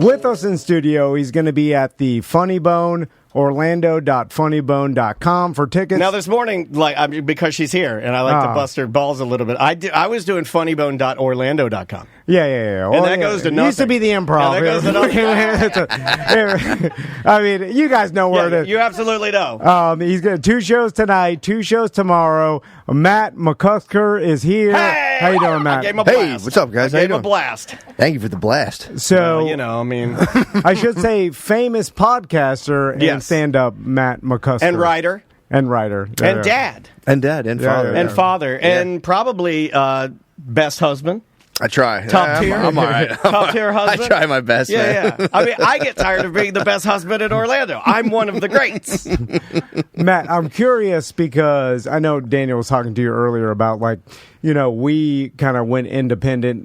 with us in studio. He's going to be at the Funny Bone, Orlando.funnybone.com for tickets. Now this morning, because she's here, and I like to bust her balls a little bit, I was doing funnybone.orlando.com. Yeah. Well, and that goes to nothing. It used to be the Improv. And that goes to nothing. I mean, you guys know where it is. You absolutely know. He's got 2 shows tonight, 2 shows tomorrow. Matt McCusker is here. Hey! How you doing, Matt? I gave him a blast. Hey, what's up, guys? I gave him a blast. Thank you for the blast. So, I should say famous podcaster and stand-up Matt McCusker. And writer. And writer. And dad. And dad. And father. And father. And probably best husband. I try. Top tier. I'm all right. Top tier husband. I try my best, man. Yeah. I mean, I get tired of being the best husband in Orlando. I'm one of the greats. Matt, I'm curious because I know Daniel was talking to you earlier about, we kind of went independent.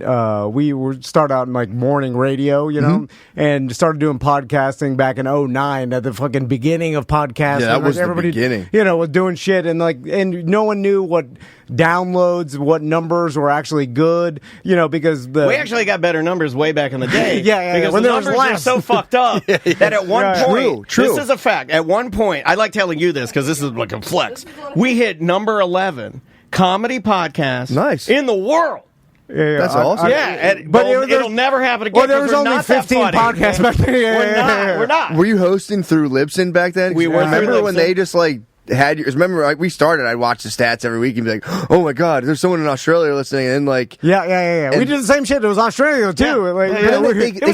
We started out in morning radio, and started doing podcasting back in 2009 at the fucking beginning of podcasting. Yeah, that was everybody, the beginning. Was doing shit and no one knew what downloads, what numbers were actually good, because we actually got better numbers way back in the day. Because when the there was numbers are so fucked up that at one point, true. This is a fact. At one point, I like telling you this because this is like a flex. We hit number 11 comedy podcast in the world. Yeah, that's awesome. But it'll never happen again. Well, there was only 15 podcasts back then. We're not. Were you hosting through Libsyn back then? We were. Remember when they just had you? Remember, we started. I'd watch the stats every week and be like, "Oh my god, there's someone in Australia listening." And yeah. We did the same shit. It was Australia too. It was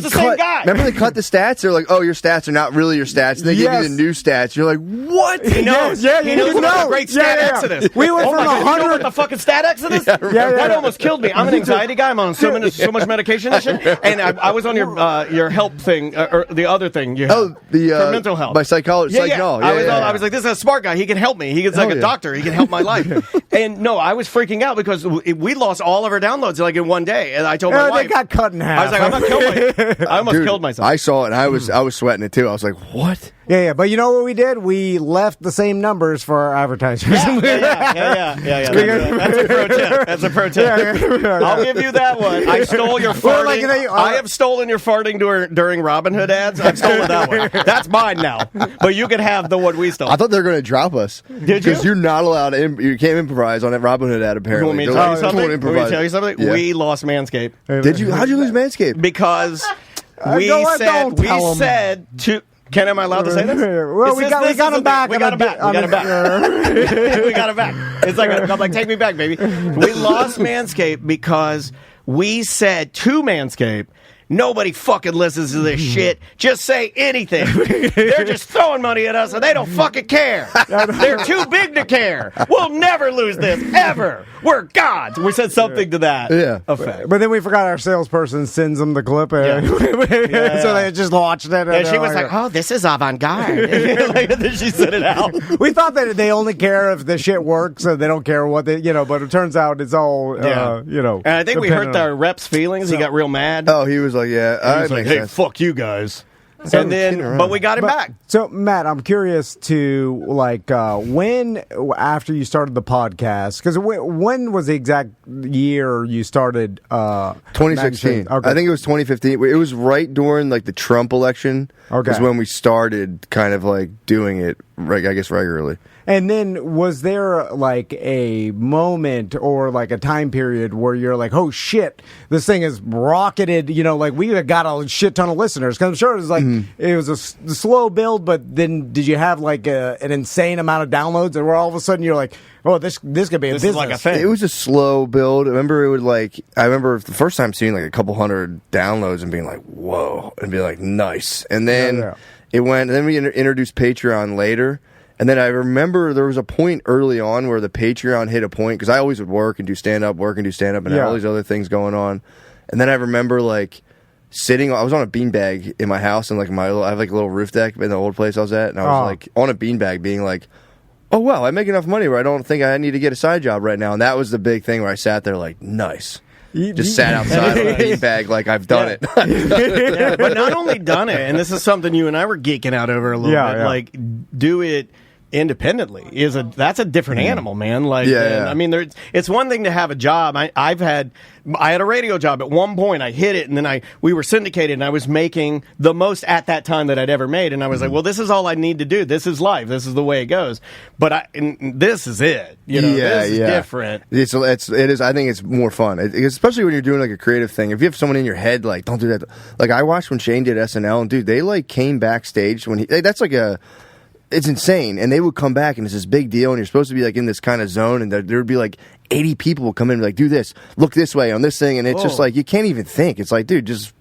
the same guy. Remember they cut the stats? They're like, "Oh, your stats are not really your stats." And they give you the new stats. You're like, "What?" He knows. He knows about the great stat exodus. We went from 100. You know what the fucking stat exodus? That almost killed me. I'm an anxiety guy. I'm on so much medication and shit. And I was on your help thing or the other thing you have for mental health. My psychologist. I was like, this is a smart guy. He can help me. He gets like a doctor. He can help my life. And no, I was freaking out because we lost all of our downloads in one day. And I told my wife, they got cut in half. I was like, I'm not killing myself. I almost killed myself. I saw it and I was sweating it too. I was like, what? Yeah. But you know what we did? We left the same numbers for our advertisers. Yeah. That's a pro tip. I'll give you that one. I stole your farting. I have stolen your farting during Robin Hood ads. I've stolen that one. That's mine now. But you can have the one we stole. I thought they were going to drop us. Did you? Because you're not allowed to. You can't improvise on that Robin Hood ad. Apparently, you want me to tell you something? Yeah. We lost Manscaped. Did you? How'd you lose Manscaped? Because we said to. Ken, am I allowed to say this? Well, we got him back. We got him back. We got him back. It's like I'm like, take me back, baby. We lost Manscaped because we said to Manscaped, nobody fucking listens to this shit. Just say anything. They're just throwing money at us and they don't fucking care. They're too big to care. We'll never lose this, ever. We're gods. We said something to that effect. But then we forgot our salesperson sends them the clip. So they just watched it. And she was like, oh, this is avant-garde. Then she sent it out. We thought that they only care if the shit works and they don't care what they, but it turns out it's all, And I think we hurt our rep's feelings. He got real mad. Oh, he was like, yeah. He was like, hey, fuck you guys. And then, but we got him back. So, Matt, I'm curious to, when, after you started the podcast, because when was the exact year you started? 2016. Okay. I think it was 2015. It was right during, the Trump election. Okay. Is when we started kind of, doing it, I guess, regularly. And then was there a moment or a time period where you're like, oh shit, this thing is rocketed, we got a shit ton of listeners? Because I'm sure it was it was a slow build, but then did you have an insane amount of downloads and where all of a sudden you're like, oh, this could be a business? Is like a thing. It was a slow build. I remember I remember the first time seeing a couple hundred downloads and being like, whoa, and being like, nice. And then it went, and then we introduced Patreon later. And then I remember there was a point early on where the Patreon hit a point, because I always would work and do stand-up, and had all these other things going on. And then I remember, sitting, I was on a beanbag in my house, and I have a little roof deck in the old place I was at, and I was on a beanbag being like, oh, wow, I make enough money where I don't think I need to get a side job right now. And that was the big thing where I sat there nice. Just sat outside on a beanbag like I've done it. But not only done it, and this is something you and I were geeking out over a little bit, do it independently that's a different animal, man. Like, I mean, it's one thing to have a job. I had a radio job at one point. I hit it, and then we were syndicated, and I was making the most at that time that I'd ever made. And I was like, well, this is all I need to do. This is life. This is the way it goes. But this is it. This is different. It is. I think it's more fun, especially when you're doing like a creative thing. If you have someone in your head, like, don't do that. Like, I watched when Shane did SNL, and dude, they like came backstage when that's like it's insane. And they would come back, and it's this big deal, and you're supposed to be like in this kind of zone, and there would be like 80 people would come in and be like, do this, look this way on this thing, and it's just like you can't even think. It's like, dude, just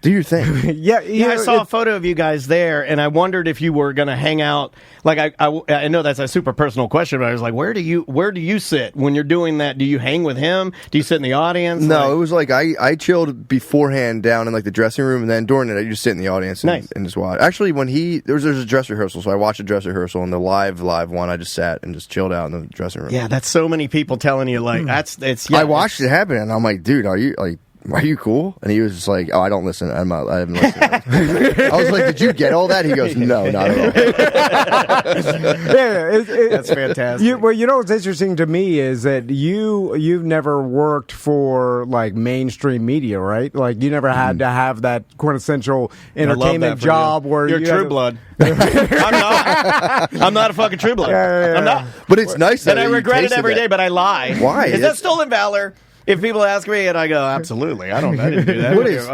do your thing. I saw a photo of you guys there, and I wondered if you were going to hang out. Like, I know that's a super personal question, but I was like, where do you sit when you're doing that? Do you hang with him? Do you sit in the audience? No, it was like I chilled beforehand down in like the dressing room, and then during it I just sit in the audience and just watch. Actually, when there's a dress rehearsal, so I watched a dress rehearsal, and the live one I just sat and just chilled out in the dressing room. Yeah, that's so many people telling you like I watched it happen, and I'm like, dude, are you cool? And he was just like, oh, I don't listen. I haven't listened. I was like, did you get all that? He goes, no, not at all. That's fantastic. What's interesting to me is that you've never worked for like mainstream media, right? Like you never had to have that quintessential entertainment job where you're True Blood. I'm not a fucking True Blood. I'm not. But it's nice that I regret it every day, but I lie. Why? Is that stolen valor? If people ask me, and I go, absolutely, I didn't do that. What is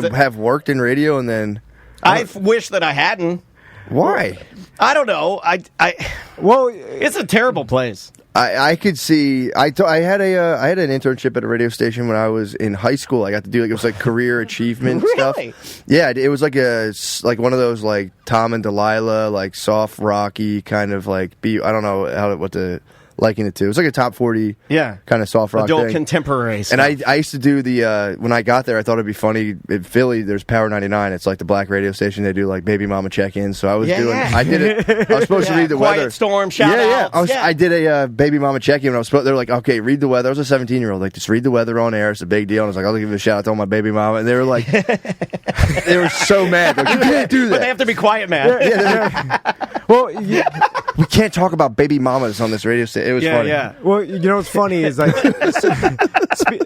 to have worked in radio and then? I wish that I hadn't. Why? I don't know. It's a terrible place. I could see. I had an internship at a radio station when I was in high school. I got to do it was like career achievement stuff. Yeah, it was like one of those like Tom and Delilah, like soft rocky kind of like I don't know what to liken it to. It was like a top 40 kind of soft rock adult thing. Contemporary stuff. And I used to do when I got there, I thought it'd be funny. In Philly, there's Power 99. It's like the black radio station. They do like baby mama check-ins. So I was I did it. I was supposed to read the Quiet weather. Storm, shout out. I did a baby mama check-in. When they were like, okay, read the weather. I was a 17-year-old. Like, just read the weather on air. It's a big deal. And I was like, I'll give a shout out to all my baby mama. And they were like, they were so mad. Like, you can't do that. But they have to be quiet, man. We can't talk about baby mamas on this radio station. It was funny. Yeah. Well, what's funny is like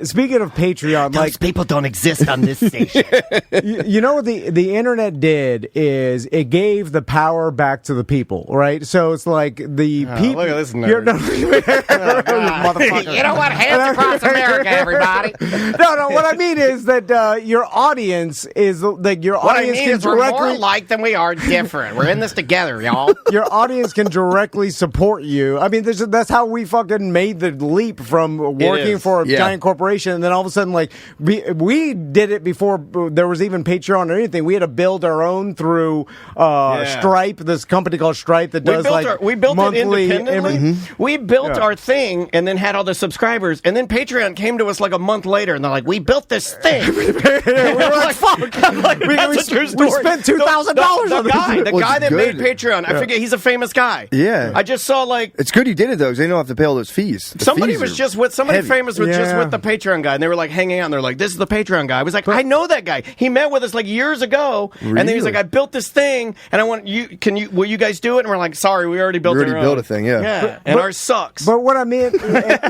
speaking of Patreon, those people don't exist on this station. What the internet did is it gave the power back to the people, right? So it's like the people. Look at this nerd. Motherfucker. You know what? Hands across America, everybody. No. What I mean is that your audience is like your what audience I mean can is we're directly more alike than we are different. We're in this together, y'all. Your audience can directly support you. I mean, that's how we fucking made the leap from working for a giant corporation, and then all of a sudden, like we did it before there was even Patreon or anything. We had to build our own through Stripe, this company called Stripe that does we built monthly it independently. We built our thing and then had all the subscribers, and then Patreon came to us like a month later, and they're like, "We built this thing." we were like, "Fuck!" That's a true story. We spent $2,000 on the guy that made good. Patreon. I forget. He's a famous guy. Yeah, I just saw like it's good he did it though, because they don't have to pay all those fees. Somebody famous was just with the Patreon guy, and they were like hanging out, and they're like, "This is the Patreon guy." I was like, "I know that guy. He met with us like years ago." Really? And then he's like, "I built this thing, and I want you. Will you guys do it?" And we're like, "Sorry, we already built our own." built a thing, and ours sucks. But what I mean,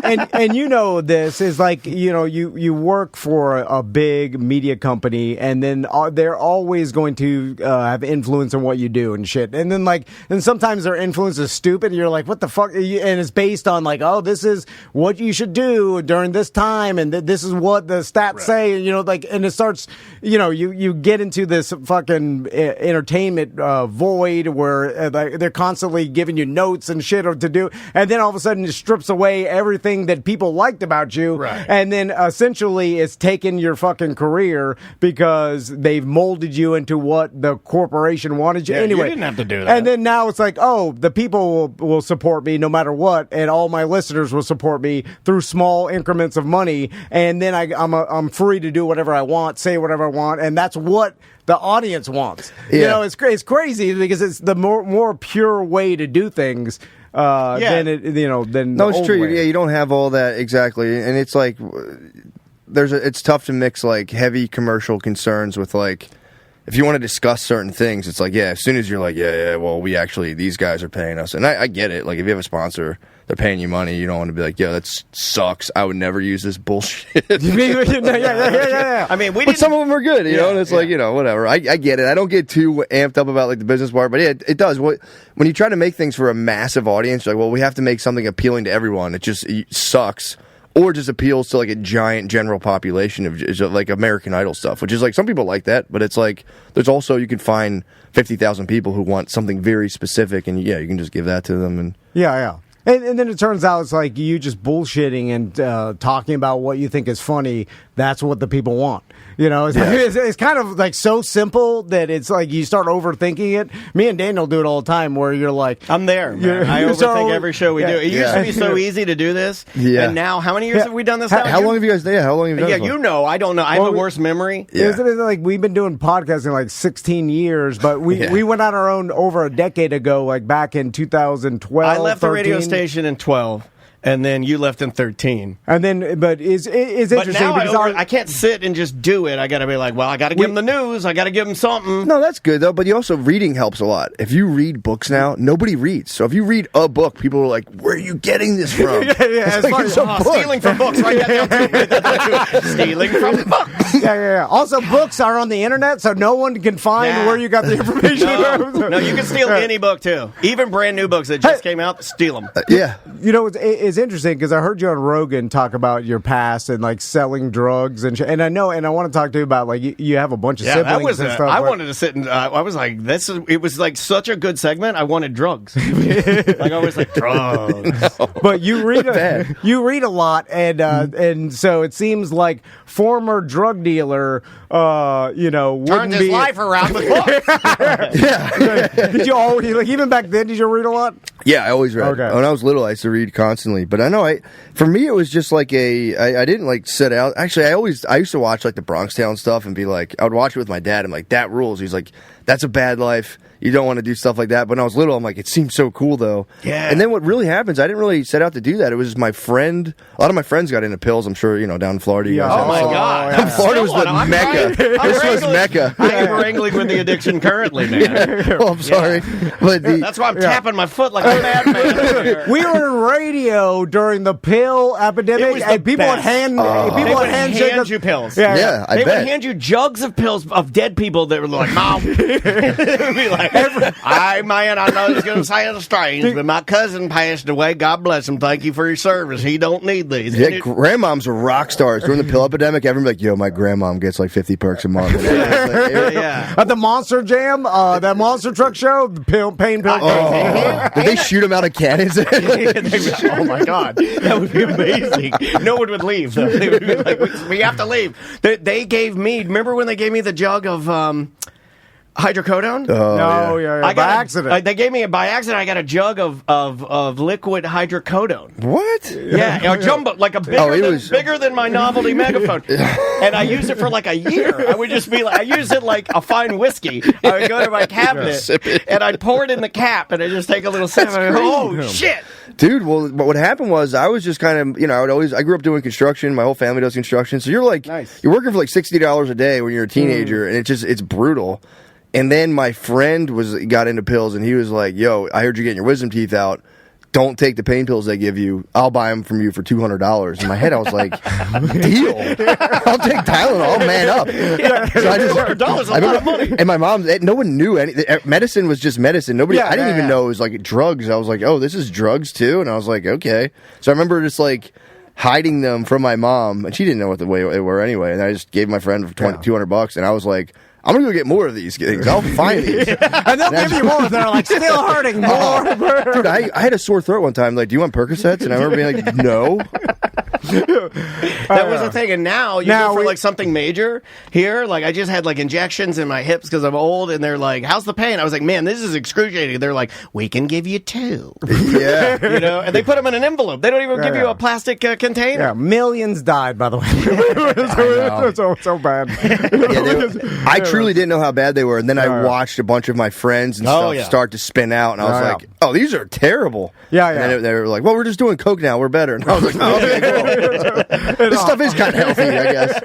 and this is like you work for a big media company, and then they're always going to have influence on what you do and shit. And then sometimes their influence is stupid. And you're like, what the fuck? And it's based on like, oh, this is what you should do during this time, and this is what the stats say. And it starts. You get into this fucking entertainment void where they're constantly giving you notes and shit to do, and then all of a sudden it strips away everything that people liked about you, and then essentially it's taken your fucking career because they've molded you into what the corporation wanted you. Anyway, you didn't have to do that. And then now it's like, oh, the people will support me no matter what, and all my listeners will support me through small increments of money, and then I'm free to do whatever I want, say whatever I want, and that's what the audience wants. It's crazy because it's the more pure way to do things. Than it's true. Way. Yeah, you don't have all that exactly, and it's like it's tough to mix like heavy commercial concerns with like if you want to discuss certain things, it's like, yeah, as soon as you're like, yeah, well, these guys are paying us. And I get it. Like, if you have a sponsor, they're paying you money, you don't want to be like, yeah, that sucks. I would never use this bullshit. yeah. I mean, but some of them are good, you know, and it's like, you know, whatever. I get it. I don't get too amped up about like the business part, but yeah, it does. When you try to make things for a massive audience, you're like, well, we have to make something appealing to everyone. It sucks. Or just appeals to like a giant general population of like American Idol stuff, which is like some people like that, but it's like there's also you can find 50,000 people who want something very specific, and yeah, you can just give that to them. And yeah. And then it turns out it's like you just bullshitting and talking about what you think is funny. That's what the people want. You know, it's kind of like so simple that it's like you start overthinking it. Me and Daniel do it all the time where you're like... I'm there, man. I overthink every show we do. It used to be so easy to do this. Yeah. And now, how many years have we done this now? How long have you guys done? Yeah, how long have you done this? You know, I don't know. I have the worst memory. Yeah. It's like we've been doing podcasting like 16 years, but we went on our own over a decade ago, like back in 2012, I left 13. the radio station in 12. And then you left in 13. And then, but it's interesting now because I can't sit and just do it. I got to be like, well, I got to give them the news. I got to give them something. No, that's good though. But you also reading helps a lot. If you read books now, nobody reads. So if you read a book, people are like, "Where are you getting this from?" Stealing from books, right? Stealing from books. Yeah. Also, books are on the internet, so no one can find where you got the information from. No, you can steal any book too, even brand new books that just came out. Steal them. Yeah. You know, it's interesting because I heard you on Rogan talk about your past and like selling drugs and and I know, and I want to talk to you about like you have a bunch of siblings and stuff. I wanted to sit and I was like, it was like such a good segment. I wanted drugs. Like I was like drugs. No. But you read a lot, and so it seems like former drug dealer, turned his life around with books. Yeah. Did you always like even back then? Did you read a lot? Yeah, I always read. Okay. When I was little, I used to read constantly. But I know, for me, it was just like I didn't like set out. Actually, I used to watch like the Bronx Tale stuff and be like, I would watch it with my dad. I'm like, that rules. He's like, that's a bad life. You don't want to do stuff like that. But when I was little, I'm like, it seems so cool though. Yeah. And then what really happens, I didn't really set out to do that. It was my friend. A lot of my friends got into pills. I'm sure, down in Florida. You guys oh my God. Yeah. Florida was the Mecca. This was Mecca. I am wrangling with the addiction currently, man. Yeah. Well, I'm sorry. But that's why I'm tapping my foot like a madman. We were in radio during the pill epidemic, and people would hand you pills. Yeah, I bet. They would hand you jugs of pills of dead people that were like, Mom. They'd be like, I know it's going to sound strange, but my cousin passed away. God bless him. Thank you for your service. He don't need these. Yeah, grandmoms were rock stars during the pill epidemic. Everyone like, yo, my grandmom gets like 50 perks a month. Yeah. At the Monster Jam, that Monster Truck Show, the pain pill. Did they shoot him out of cannons? Oh my God, that would be amazing. No one would leave. Though. They would be like, we have to leave. They gave me. Remember when they gave me the jug of hydrocodone? Yeah. By accident. They gave me by accident. I got a jug of liquid hydrocodone. What? Yeah, a jumbo, like a bigger than my novelty megaphone. And I used it for like a year. I would just be like, I used it like a fine whiskey. I would go to my cabinet and I'd pour it in the cap and I'd just take a little sip. And oh shit, dude. Well, what happened was I was just kind of, I grew up doing construction. My whole family does construction. So you're like, you're working for like $60 a day when you're a teenager, and it's brutal. And then my friend got into pills, and he was like, yo, I heard you're getting your wisdom teeth out. Don't take the pain pills they give you. I'll buy them from you for $200. In my head, I was like, deal. I'll take Tylenol. Man up. Yeah, so $200 is a lot of money. And my mom, no one knew anything. Medicine was just medicine. I didn't even know it was like drugs. I was like, oh, this is drugs too? And I was like, okay. So I remember just like hiding them from my mom, and she didn't know what the way they were anyway. And I just gave my friend $200, and I was like, I'm going to go get more of these things. I'll find these. And they'll give you more. They're like, still hurting more. Dude, I had a sore throat one time. Like, do you want Percocets? And I remember being like, no. That was the thing. And now you go for like something major here. Like I just had like injections in my hips because I'm old, and they're like, how's the pain? I was like, man, this is excruciating. They're like, we can give you 2. Yeah. And they put them in an envelope. They don't even give you a plastic container. Yeah, millions died, by the way. so bad. I truly didn't know how bad they were, and then I watched a bunch of my friends and stuff start to spin out, and I was like, oh, these are terrible. Yeah. And then they were like, well, we're just doing coke now. We're better. And I was like, oh, okay, cool. This stuff is kind of healthy, I guess.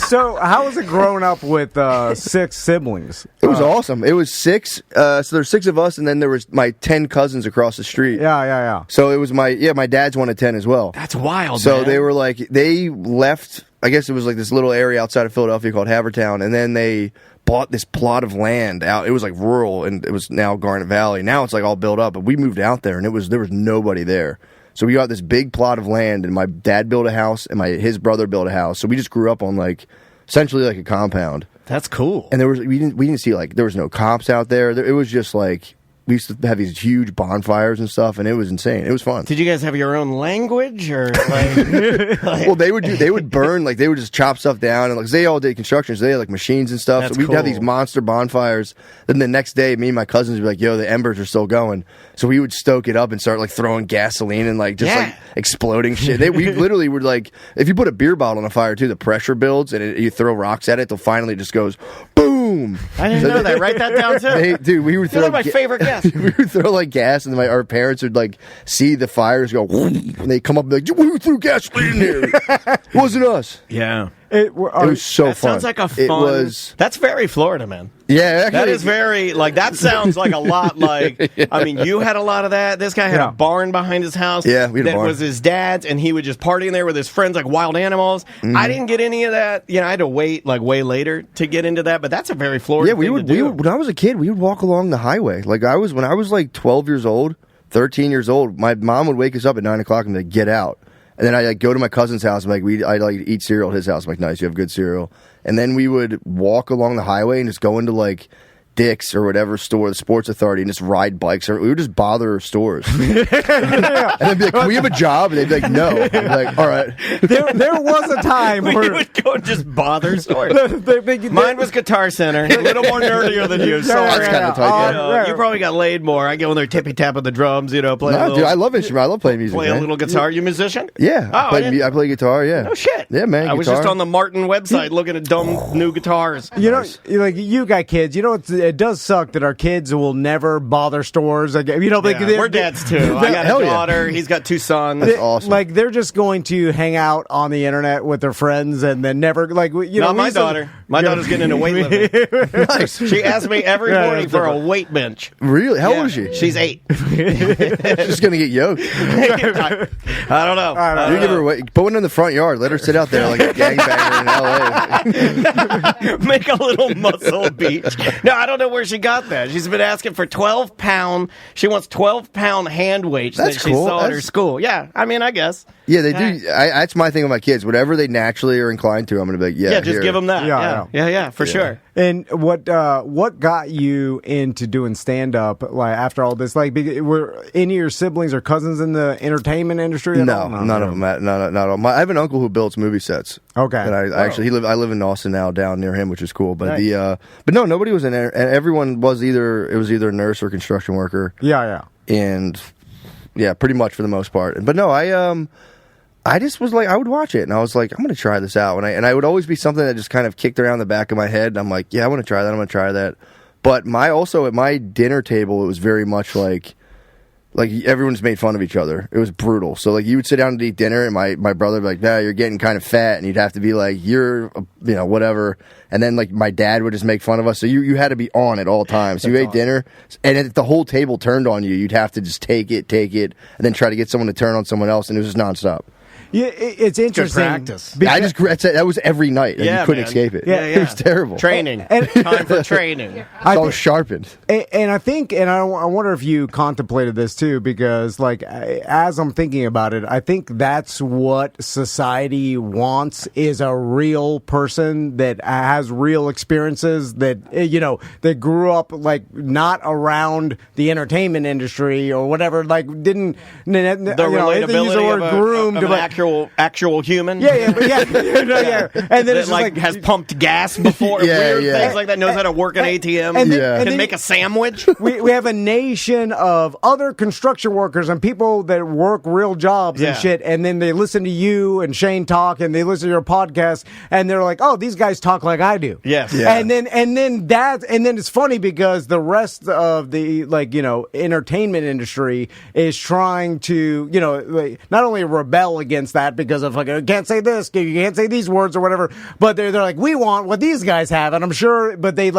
So, how was it growing up with 6 siblings? It was awesome. It was 6. So there's 6 of us, and then there was my 10 cousins across the street. Yeah. So it was my dad's one of 10 as well. That's wild. So man. they were like, they left. I guess it was like this little area outside of Philadelphia called Havertown, and then they bought this plot of land out. It was like rural, and it was now Garnet Valley. Now it's like all built up, but we moved out there, and there was nobody there. So we got this big plot of land, and my dad built a house, and his brother built a house. So we just grew up on like essentially like a compound. That's cool. And we didn't see like there was no cops out there. It was just like we used to have these huge bonfires and stuff, and it was insane. It was fun. Did you guys have your own language, or like? Well, they would burn, like they would just chop stuff down, and like they all did construction, so they had like machines and stuff. That's so we'd have these monster bonfires. Then the next day, me and my cousins would be like, "Yo, the embers are still going." So we would stoke it up and start like throwing gasoline and like just like exploding shit. We literally would like, if you put a beer bottle on a fire too, the pressure builds, and you throw rocks at it, till finally it just goes boom. I didn't know that. Write that down too. Dude, we would throw my favorite guest. We would throw like gas, and then our parents would like see the fires go, and they come up and be like, "We threw gasoline in here. It wasn't us." Yeah. It was so that fun. Sounds like a fun. It was. That's very Florida, man. Yeah, that is very like. That sounds like a lot like. Yeah. I mean, you had a lot of that. This guy had a barn behind his house. Yeah, we had a barn. Was his dad's, and he would just party in there with his friends like wild animals. Mm-hmm. I didn't get any of that. You know, I had to wait like way later to get into that. But that's a very Florida. Yeah, we would. When I was a kid, we would walk along the highway. Like when I was like 12 years old, 13 years old. My mom would wake us up at 9 o'clock and be like, "Get out." And then I like go to my cousin's house. And I like eat cereal at his house. I'm like, "Nice, you have good cereal." And then we would walk along the highway and just go into like Dick's or whatever store, the Sports Authority, and just ride bikes. Or we would just bother stores. And they'd be like, "Can we have a job?" And they'd be like, "No." I'd be like, "All right." There was a time where we would go and just bother stores. Mine was Guitar Center, a little more nerdier than you. So that's kind of tight. You probably got laid more. I go in there tippy tapping the drums, play. Dude, I love instrument. I love playing music. Play a little guitar. You a musician? Yeah. I play guitar. Yeah. No shit. Yeah, man. I was just on the Martin website looking at dumb new guitars. You know, like you got kids. You know, it does suck that our kids will never bother stores. Like, we're dads too. I got a daughter. He's got 2 sons. That's awesome. Like they're just going to hang out on the internet with their friends and then never Not my daughter. My daughter's getting into weightlifting. Nice. She asks me every morning for a weight bench. Really? How old is she? She's 8. She's gonna get yoked. I don't know. You give her a weight. Put one in the front yard. Let her sit out there like a gangbanger in L.A. Make a little muscle beach. No, I don't know where she got that. She's been asking for 12-pound. She wants 12-pound hand weights that she saw at her school. Yeah, I mean, I guess. Yeah, they do. That's my thing with my kids. Whatever they naturally are inclined to, I'm going to be like, just here. give them that. Yeah, for sure. And what got you into doing stand up like after all this? Like, were any of your siblings or cousins in the entertainment industry? No, none of them. Not all. I have an uncle who builds movie sets. Okay, and I live in Austin now, down near him, which is cool. But but no, nobody was in there, and everyone was either a nurse or construction worker. Yeah, and pretty much for the most part. But no, I just was like, I would watch it, and I was like, I'm going to try this out. And I would always be something that just kind of kicked around the back of my head. And I'm like, yeah, I want to try that. I'm going to try that. But also at my dinner table, it was very much like everyone just made fun of each other. It was brutal. So like you would sit down to eat dinner, and my brother would be like, "Nah, you're getting kind of fat," and you'd have to be like, "You're whatever." And then like my dad would just make fun of us. So you had to be on at all times. So you ate dinner, and if the whole table turned on you, you'd have to just take it, and then try to get someone to turn on someone else, and it was just nonstop. Yeah, it's interesting. Practice. That was every night, and you couldn't escape it. Yeah. It was terrible. Training. Time for training. It's all sharpened. And I think, and I wonder if you contemplated this too, because like as I'm thinking about it, I think that's what society wants is a real person that has real experiences that that grew up like not around the entertainment industry or whatever, like didn't the relatability use the word groomed, of an accurate actual human. But and then it's like has pumped gas before. Weird things like that. Knows how to work an ATM. And can make a sandwich. We have a nation of other construction workers and people that work real jobs and shit, and then they listen to you and Shane talk, and they listen to your podcast, and they're like, "Oh, these guys talk like I do." Yes. Yeah. And then it's funny because the rest of the entertainment industry is trying to not only rebel against that because of you can't say this, you can't say these words or whatever, but they're like, we want what these guys have, and I'm sure, but they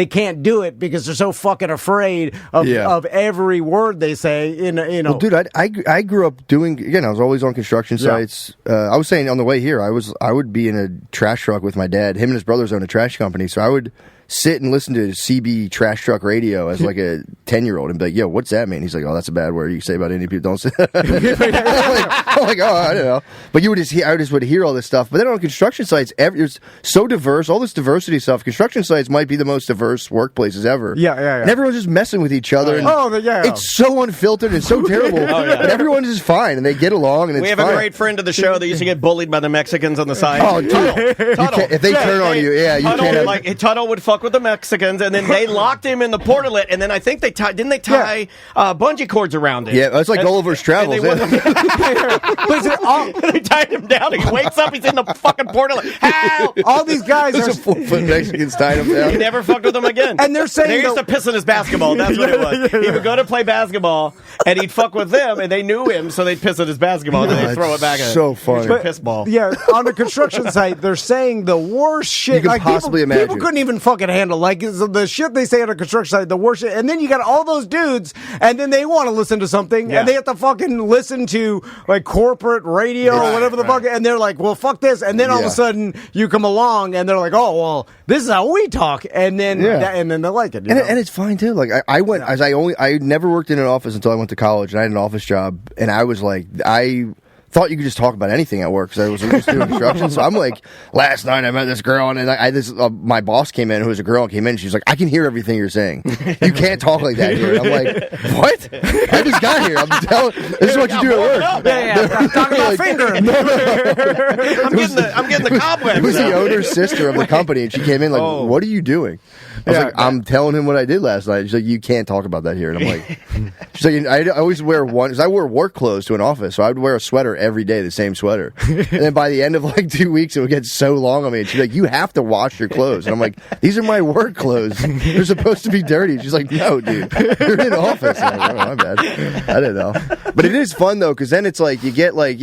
can't do it because they're so fucking afraid of every word they say. Well, dude, I grew up doing, again, I was always on construction sites. I was saying on the way here, I would be in a trash truck with my dad. Him and his brothers own a trash company, so I would sit and listen to CB trash truck radio as like a 10-year-old and be like, yo, what's that mean? He's like, oh, that's a bad word you say about Indian people. Don't say that. I'm like, oh, I don't know. But I just would hear all this stuff. But then on construction sites, it's so diverse, all this diversity stuff. Construction sites might be the most diverse workplaces ever. Yeah. And everyone's just messing with each other. It's so unfiltered and so terrible. But everyone's just fine and they get along. And we have a great friend of the show that used to get bullied by the Mexicans on the side. Oh, dude. If they turn on you, you can't. Tuttle would fuck with the Mexicans, and then they locked him in the portalet, and then I think they tie bungee cords around it. Yeah, that's like Gulliver's Travels. They tied him down, and he wakes up, he's in the fucking portalet. Help! All these guys are 4-foot Mexicans tied him down. He never fucked with them again. And they're saying they used to piss in his basketball. That's what it was. He would go to play basketball, and he'd fuck with them, and they knew him, so they'd piss in his basketball, and then they'd throw it back at him. So funny. Piss ball. Yeah, on the construction site, they're saying the worst shit you can possibly imagine. People couldn't even fucking handle. Like, the shit they say on a construction site, the worst shit. And then you got all those dudes, and then they want to listen to something, and they have to fucking listen to, like, corporate radio or whatever the fuck, and they're like, well, fuck this. And then all of a sudden, you come along, and they're like, oh, well, this is how we talk. And then and then they like it. And it's fine, too. Like, I never worked in an office until I went to college, and I had an office job, and I was like, I thought you could just talk about anything at work because I was just doing construction. So I'm like, last night I met this girl, and my boss came in, who was a girl, and came in, and she was like, I can hear everything you're saying. You can't talk like that here. And I'm like, what? I just got here. I'm telling. This is what you do at work. I'm talking about fingering. I'm getting the cobwebs. It was the owner's sister of the company, and she came in like, what are you doing? I was like, I'm telling him what I did last night. She's like, you can't talk about that here. And I'm like, she's like, I always wear one, because I wear work clothes to an office, so I would wear a sweater every day, the same sweater. And then by the end of like 2 weeks, it would get so long on me. And she's like, you have to wash your clothes. And I'm like, these are my work clothes. They're supposed to be dirty. She's like, no, dude, you're in an office. I'm like, oh, my bad. I don't know. But it is fun, though, because then it's like, you get like,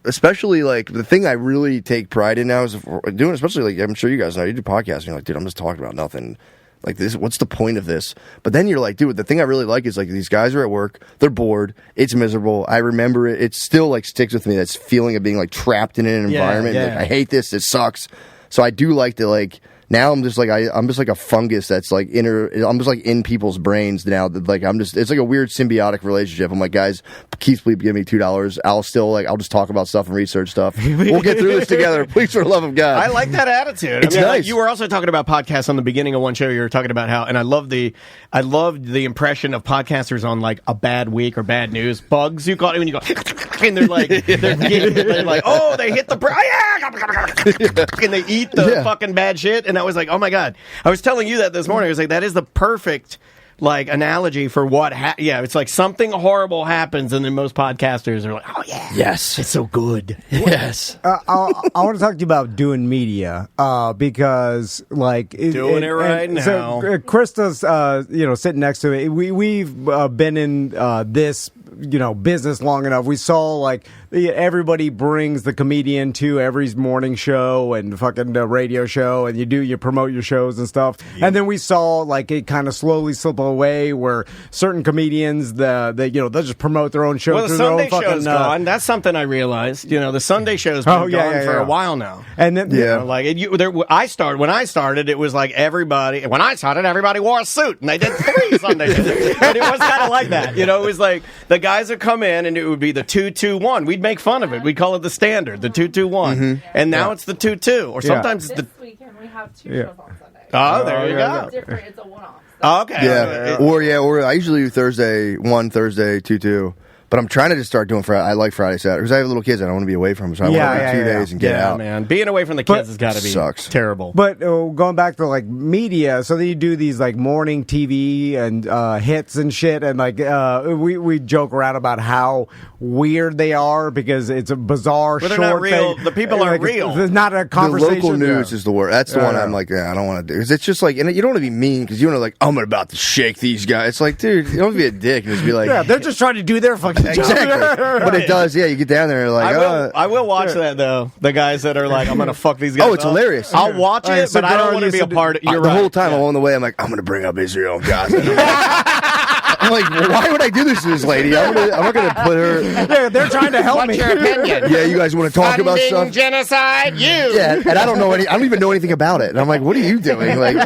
especially like the thing I really take pride in now is doing, especially like, I'm sure you guys know, you do podcasts and you're like, dude, I'm just talking about nothing. Like this, what's the point of this? But then you're like, dude, the thing I really like is like these guys are at work, they're bored, it's miserable. I remember it. It still like sticks with me. That feeling of being like trapped in an environment. Like, I hate this. It sucks. So I do like to like. Now I'm just like I'm just like a fungus that's like I'm just like in people's brains now. That like it's like a weird symbiotic relationship. I'm like, guys, please give me $2. I'll just talk about stuff and research stuff. We'll get through this together. Please, for the love of God. I like that attitude. It's nice. Like, you were also talking about podcasts on the beginning of one show. You were talking about how, and I loved the impression of podcasters on like a bad week or bad news. Bugs, you call it when you go, and they're like, they're like, oh, they hit the and they eat the fucking bad shit. And I was like, oh my God. I was telling you that this morning. I was like, that is the perfect like analogy for what it's like something horrible happens, and then most podcasters are like, oh yeah, yes, it's so good. Yes. I want to talk to you about doing media because like doing it right now. So Krista's sitting next to me. We've been in this business long enough. We saw like everybody brings the comedian to every morning show and fucking radio show, and you promote your shows and stuff. Yeah. And then we saw like it kind of slowly slip away where certain comedians they'll just promote their own show. Well, the Sunday show's gone. That's something I realized. The Sunday show's been gone for a while now. And then when I started, it was like everybody. When I started, everybody wore a suit, and they did 3 Sunday shows. And it was kind of like that. It was like the guys would come in, and it would be the 2-2-1. We'd make fun of it. We'd call it the standard, the 2-2-1. Mm-hmm. And now it's the 2-2, or sometimes this weekend we have 2 shows on Sunday. Oh, there you go. It's different. It's a one-off. Okay. Yeah. Or I usually do Thursday 1, Thursday 2-2. But I'm trying to just start doing Friday. I like Friday, Saturday because I have little kids. I don't want to be away from them, so I want to do 2 days and get out. Man, being away from the kids has got to be terrible. But going back to like media, so then you do these like morning TV and hits and shit, and like we joke around about how weird they are because it's a bizarre but short they're not real. thing. The people aren't real. It's not a conversation. The local news is the word. That's the one I'm like, I don't want to do. Because it's just like, and you don't want to be mean because you want to like, I'm about to shake these guys. It's like, dude, you don't have to be a dick and just be like, yeah, they're just trying to do their fucking job. Exactly. But it does, yeah. You get down there and like, I will watch that though. The guys that are like, I'm gonna fuck these guys. Oh, it's hilarious. I'll watch it, but I don't want to be a part. You're the right. whole time along the way, I'm like, I'm gonna bring up Israel and Gaza. I'm like, why would I do this to this lady? I'm not gonna put her. Yeah, they're trying to help me. What's your opinion? Yeah, you guys want to talk about stuff? Genocide, you. Yeah, and I don't even know anything about it. And I'm like, what are you doing? Like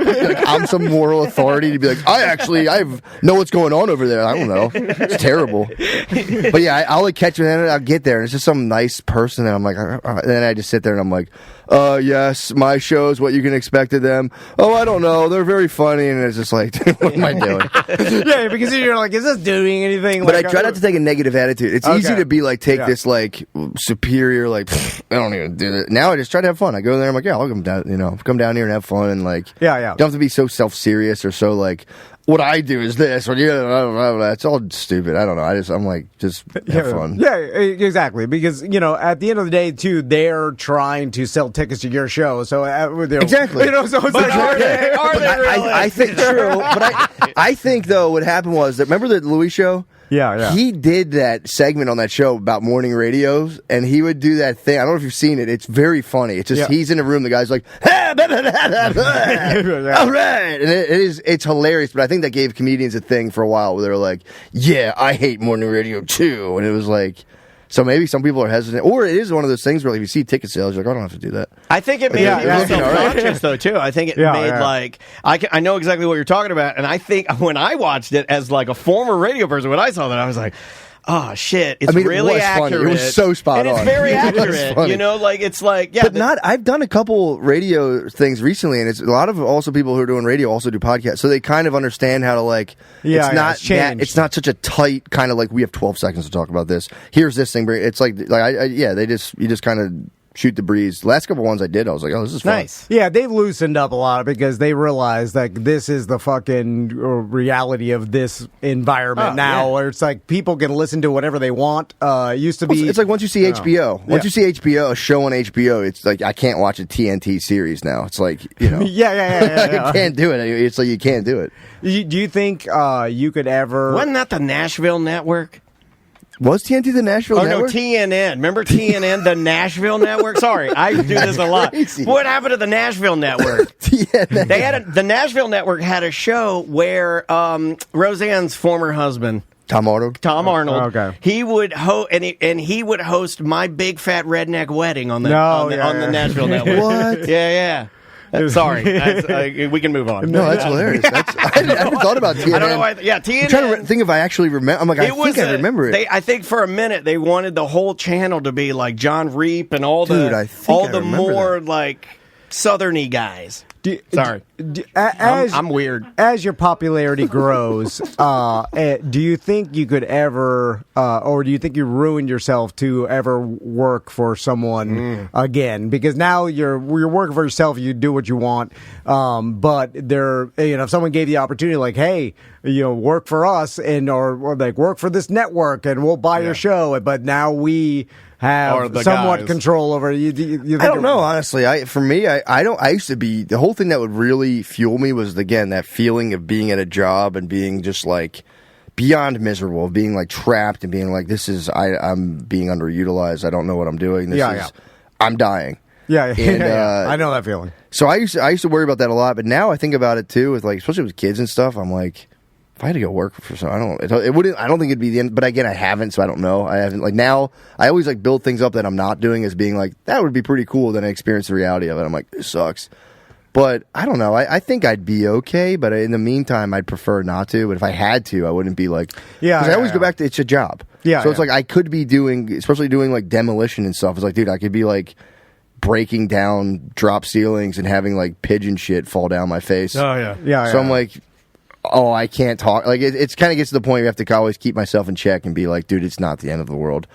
I'm some moral authority to be like, I know what's going on over there. I don't know. It's terrible. But yeah, I'll like catch it and I'll get there and it's just some nice person and I'm like, and then I just sit there and I'm like, yes, my show's what you can expect of them. Oh, I don't know. They're very funny. And it's just like, what am I doing? Yeah, because you're like, is this doing anything? But like, I try not to take a negative attitude. It's easy to be like, take this like superior, like, I don't even do that. Now I just try to have fun. I go there, I'm like, yeah, I'll come down here and have fun. And like, don't have to be so self-serious or so like, what I do is this, or it's all stupid. I don't know. I'm like, just have fun. Yeah, exactly. Because at the end of the day, too, they're trying to sell tickets to your show. So exactly. So it's but like, are they really? I think true. But I think though, what happened was that remember the Louis show. Yeah. He did that segment on that show about morning radios, and he would do that thing. I don't know if you've seen it. It's very funny. It's just he's in a room. The guy's like, all right, and it's hilarious. But I think that gave comedians a thing for a while where they were like, yeah, I hate morning radio too, and it was like. So maybe some people are hesitant, or it is one of those things where like, if you see ticket sales, you're like, I don't have to do that. I think it made people self-conscious, though, too. I think it made, like, I know exactly what you're talking about, and I think when I watched it as, like, a former radio person, when I saw that, I was like, oh, shit, it's really it was accurate. Funny. It was so spot on. And it's very accurate, like, it's like, yeah. But I've done a couple radio things recently, and it's a lot of also people who are doing radio also do podcasts, so they kind of understand how to, like, it's not such a tight kind of, like, we have 12 seconds to talk about this. Here's this thing. It's like you just kind of shoot the breeze. The last couple ones I did, I was like, oh, this is fun. Nice. Yeah, they've loosened up a lot because they realize like this is the fucking reality of this environment now, where it's like people can listen to whatever they want. Used to be, it's like once you see HBO, you see HBO, a show on HBO, it's like I can't watch a TNT series now. It's like I can't do it. It's like you can't do it. Do you think you could ever? Wasn't that the Nashville Network? Was TNT the Nashville Network? No, TNN. Remember TNN, the Nashville Network? Sorry, I do this a lot. Crazy. What happened to the Nashville Network? The Nashville Network had a show where Roseanne's former husband, Tom Arnold. Okay. He would he would host My Big Fat Redneck Wedding on the Nashville Network. What? Yeah. Sorry, we can move on. No, that's hilarious. I never thought about TNN. I don't know why. Yeah, TNN. I'm trying to think if I actually remember. I'm like, I remember it. I think for a minute they wanted the whole channel to be like John Reap and all the more like southerny guys. Sorry, I'm weird. As your popularity grows, do you think you could ever, or do you think you ruined yourself to ever work for someone again? Because now you're working for yourself, you do what you want. But if someone gave you the opportunity, like, hey, work for us or like work for this network, and we'll buy your show. But now we have somewhat control over you. I don't know, honestly. I used to be, the whole thing that would really fuel me was, again, that feeling of being at a job and being just like beyond miserable, of being like trapped and being like, I'm being underutilized. I don't know what I'm doing. I'm dying. Yeah. I know that feeling. So I used to worry about that a lot, but now I think about it too, with like, especially with kids and stuff. I'm like, if I had to go work for someone, I don't think it'd be the end, but again, I haven't, so I don't know. I haven't, like, now, I always, like, build things up that I'm not doing as being, like, that would be pretty cool, then I experience the reality of it. I'm like, this sucks. But, I don't know, I think I'd be okay, but in the meantime, I'd prefer not to, but if I had to, I wouldn't be, like, because I always go back to, it's a job. Yeah. So it's like, I could be doing, especially doing, like, demolition and stuff, it's like, dude, I could be, like, breaking down drop ceilings and having, like, pigeon shit fall down my face. Oh, yeah. So I'm like, oh, I can't talk. Like, it's kind of gets to the point where you have to always keep myself in check and be like, dude, it's not the end of the world.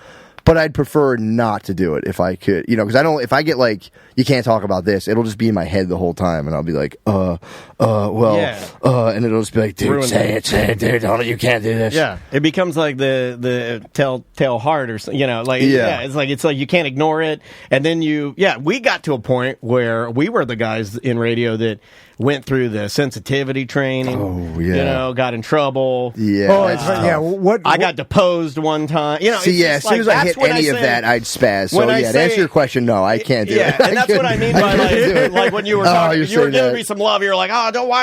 But I'd prefer not to do it if I could, you know, because if I get like, you can't talk about this, it'll just be in my head the whole time, and I'll be like, and it'll just be like, dude, say it, dude, you can't do this. Yeah, it becomes like the telltale heart, or you know, like it's like you can't ignore it, and then we got to a point where we were the guys in radio that went through the sensitivity training. Oh yeah, you know, got in trouble. Yeah, What I got deposed one time. You know, as soon as I hit any of that, I'd spaz. So to answer your question, no, I can't do it. Yeah, and that's what I mean by like when you were talking, you were giving me some love. You're like,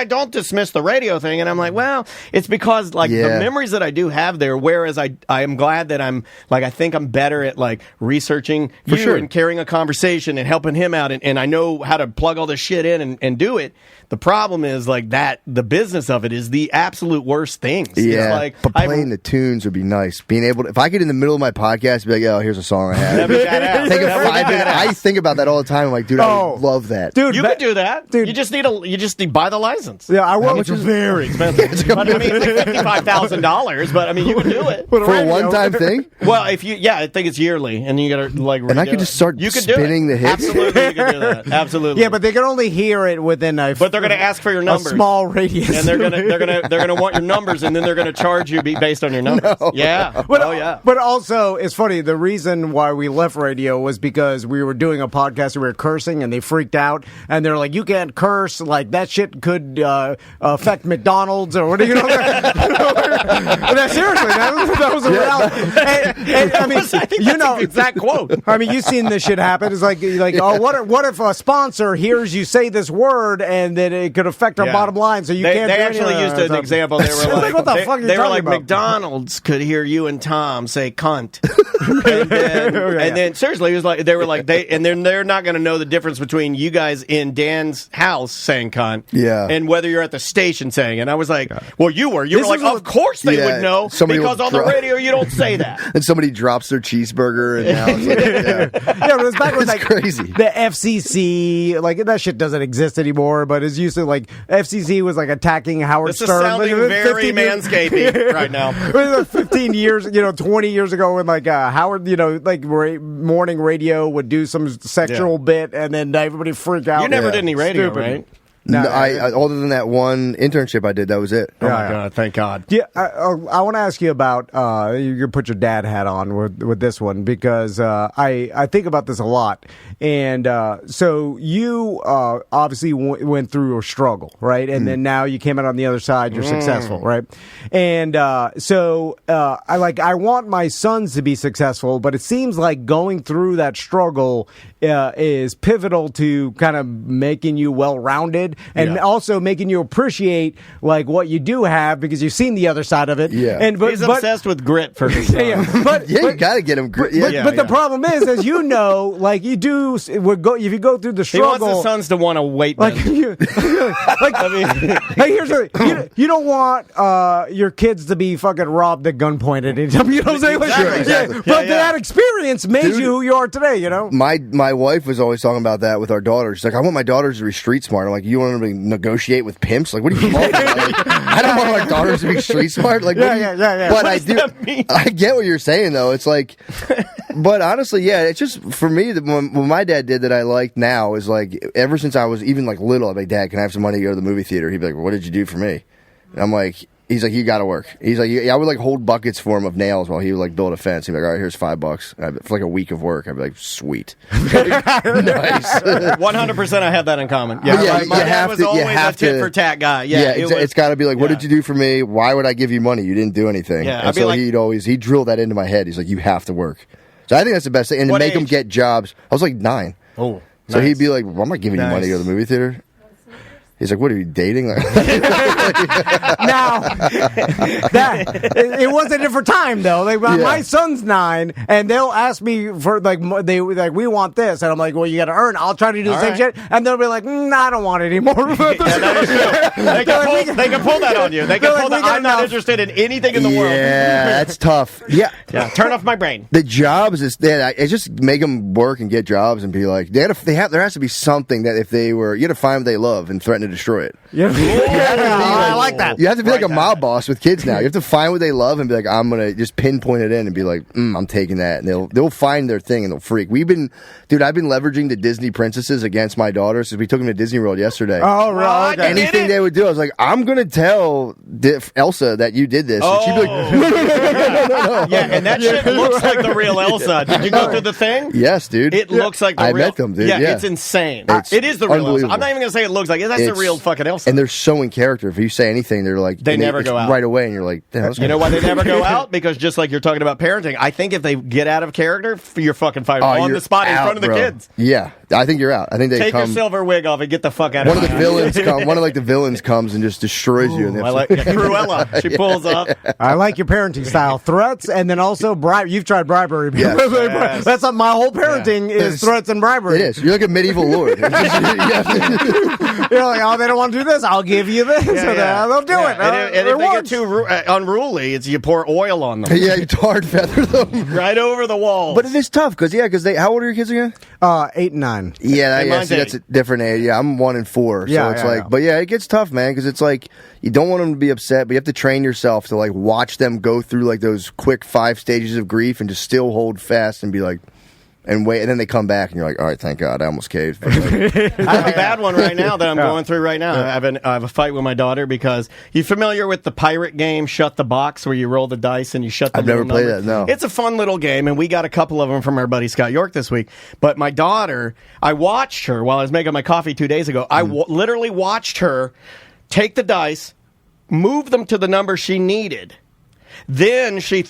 don't dismiss the radio thing, and I'm like, well, it's because like the memories that I do have there. Whereas I am glad that I'm like I think I'm better at like researching and carrying a conversation and helping him out, and I know how to plug all this shit in and do it. The problem is like that the business of it is the absolute worst things. Yeah, but playing the tunes would be nice. Being able to, if I get in the middle of my podcast, be like, oh, here's a song I have. Take a 5 minute. I think about that all the time. I'm like, dude, I would love that. Dude, you can do that. Dude, you just need to buy the license. Yeah, I will. Which is very expensive. But I mean, it's like $55,000. But I mean, you can do it for a one-time thing. Well, I think it's yearly, and you got to like. And I could just start spinning the hits. Absolutely, you can do that. Absolutely. Yeah, but they can only hear it within a. But they're going to ask for your numbers. A small radius, and they're gonna want your numbers, and then they're gonna charge you based on your numbers. No. Yeah, But also, it's funny. The reason why we left radio was because we were doing a podcast and we were cursing, and they freaked out, and they're like, "You can't curse. Like that shit could affect McDonald's or what do you know?" Seriously, that was a reality. And, I mean, I think that's the exact quote. I mean, you've seen this shit happen. It's like, oh, what if a sponsor hears you say this word and then it could affect our bottom line? So they actually used an example. They were like, what the fuck are you talking about? McDonald's could hear you and Tom say cunt, and then seriously, it was like they were like they're not going to know the difference between you guys in Dan's house saying cunt, and whether you're at the station saying it. And I was like, well, you were like, of course they would know because on the radio you don't say that. And somebody drops their cheeseburger, and now it's like, but it was back when like crazy. The FCC, like that shit doesn't exist anymore, but it's used to like FCC was like attacking Howard Stern. This is sounding very manscaping right now. 15 years, 20 years ago when like Howard, like morning radio would do some sexual bit and then everybody freak out. You never did any radio, right? No, I other than that one internship I did, that was it. Oh my God! Thank God. Yeah, I want to ask you about you put your dad hat on with this one because I think about this a lot, and so you obviously went through a struggle, right? And then now you came out on the other side, you're successful, right? And so I want my sons to be successful, but it seems like going through that struggle is pivotal to kind of making you well-rounded. And also making you appreciate like what you do have because you've seen the other side of it. Yeah, and he's obsessed with grit for his son. But you got to get him grit. But the problem is, as you know, like you do, if you go through the struggle, he wants his sons to want to wait. Like, here's the you don't want your kids to be fucking robbed at gunpoint at any time. You know what I'm saying? Exactly. But that experience made you who you are today. You know, my wife was always talking about that with our daughters. She's like, I want my daughters to be street smart. I'm like, you want them to negotiate with pimps? Like, what are you talking about? Like, I don't want my daughters to be street smart. Like, yeah. But I do. I get what you're saying, though. It's like, but honestly, it's just for me. What my dad did that I like now is like, ever since I was even like little, I'd be like, Dad, can I have some money to go to the movie theater? He'd be like, well, what did you do for me? And I'm like, he's like, you got to work. He's like, I would like hold buckets for him of nails while he would like build a fence. He'd be like, all right, here's $5. For like a week of work, I'd be like, sweet. Nice. 100% I have that in common. Yeah, my dad was always a tit for tat guy. It's got to be like, what did you do for me? Why would I give you money? You didn't do anything. Yeah, and so he'd drill that into my head. He's like, you have to work. So I think that's the best thing. And to make him get jobs. I was like 9. Oh, so he'd be like, well, I'm not giving you money to go to the movie theater. He's like, what are you dating? Now, it was a different time though. Like my son's 9, and they'll ask me for we want this, and I'm like, well, you got to earn. I'll try to do the same shit, and they'll be like, I don't want it anymore. They can pull that on you. They can pull that. I'm not interested in anything in the world. Yeah, that's tough. Yeah, turn off my brain. The jobs it's just make them work and get jobs and be like there has to be something that if they were, you had to find what they love and threaten to destroy it. Yeah. I like that. You have to be like a mob boss with kids now. You have to find what they love and be like, I'm gonna just pinpoint it in and be like, I'm taking that, and they'll find their thing and they'll freak. I've been leveraging the Disney princesses against my daughters since we took them to Disney World yesterday. Oh, right. Okay. Anything they would do, I was like, I'm gonna tell Elsa that you did this. And she'd be like, no. Yeah, and that shit looks like the real Elsa. Did you go through the thing? Yes, dude. It looks like the real. I met them, dude. Yeah, Yeah. it's insane. It's it is the real Elsa. unbelievable. I'm not even going to say it looks like it. That's the real fucking Elsa. And they're so in character. If you say anything, they're like... They never go out. Right away, and you're like... You know why they never go out? Because just like you're talking about parenting, I think if they get out of character, you're fucking fired on the spot in front of the kids. Yeah, I think you're out. I think they Take your silver wig off and get the fuck out of here. One of the villains comes and just destroys you. I like Cruella. She pulls up. I like your parenting style. Threats and then also bribe. You've tried bribery. Yes. That's my whole parenting is threats and bribery. It is. You're like a medieval lord. You're like, oh, they don't want to do this. I'll give you this. They'll do it. And if they get too unruly, it's you pour oil on them. Yeah, you tar and feather them right over the wall. But it is tough because how old are your kids again? 8 and 9. Yeah, that's a different age. Yeah, I'm 1 and 4. So it's like, but yeah, it gets tough, man, because it's like you don't want them to be upset, but you have to train yourself to like watch them go through like those quick 5 stages of grief and just still hold fast and be like, and wait, and then they come back, and you're like, all right, thank God, I almost caved. I have a bad one right now that I'm going through right now. I have a fight with my daughter because you familiar with the pirate game, Shut the Box, where you roll the dice and you shut the I've never played that, no. It's a fun little game, and we got a couple of them from our buddy Scott York this week. But my daughter, I watched her while I was making my coffee 2 days ago. I literally watched her take the dice, move them to the number she needed. Then she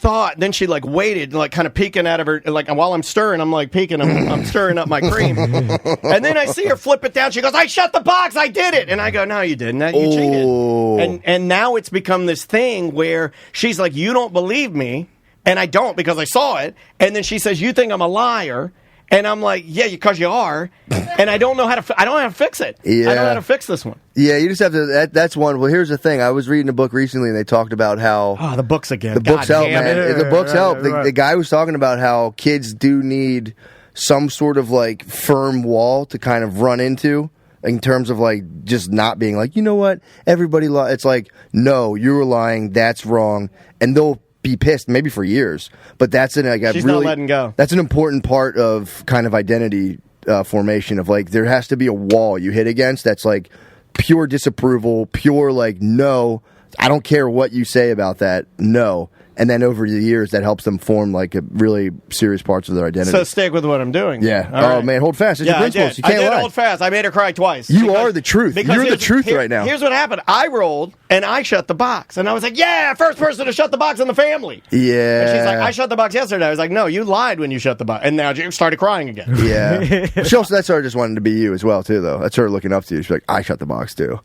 like waited, like kind of peeking out of her, like while I'm stirring, I'm like peeking, I'm stirring up my cream. And then I see her flip it down. She goes, I shut the box, I did it. And I go, no, you didn't. You cheated. And now it's become this thing where she's like, you don't believe me. And I don't because I saw it. And then she says, you think I'm a liar. And I'm like, yeah, because you are. And I don't know how to fix it. Yeah. I don't know how to fix this one. Yeah, you just have to. That's one. Well, here's the thing. I was reading a book recently, and they talked about how the books again. The books help, man. The books help. The guy was talking about how kids do need some sort of like firm wall to kind of run into in terms of like just not being like, you know what, everybody. It's like, no, you were lying. That's wrong, and they'll be pissed maybe for years. But that's she's not letting go. That's an important part of kind of identity formation of like there has to be a wall you hit against that's like pure disapproval, pure like, no, I don't care what you say about that, no. And then over the years, that helps them form like a really serious parts of their identity. So stick with what I'm doing. Yeah. All right. Man, hold fast. It's your principles. You can't I did lie. hold fast. I made her cry twice. You are the truth. You're the truth right now. Here's what happened. I rolled and I shut the box, and I was like, "Yeah, first person to shut the box in the family." Yeah. And she's like, "I shut the box yesterday." I was like, "No, you lied when you shut the box," and now she started crying again. Yeah. That's her just wanting to be you as well too, though. That's her looking up to you. She's like, "I shut the box too."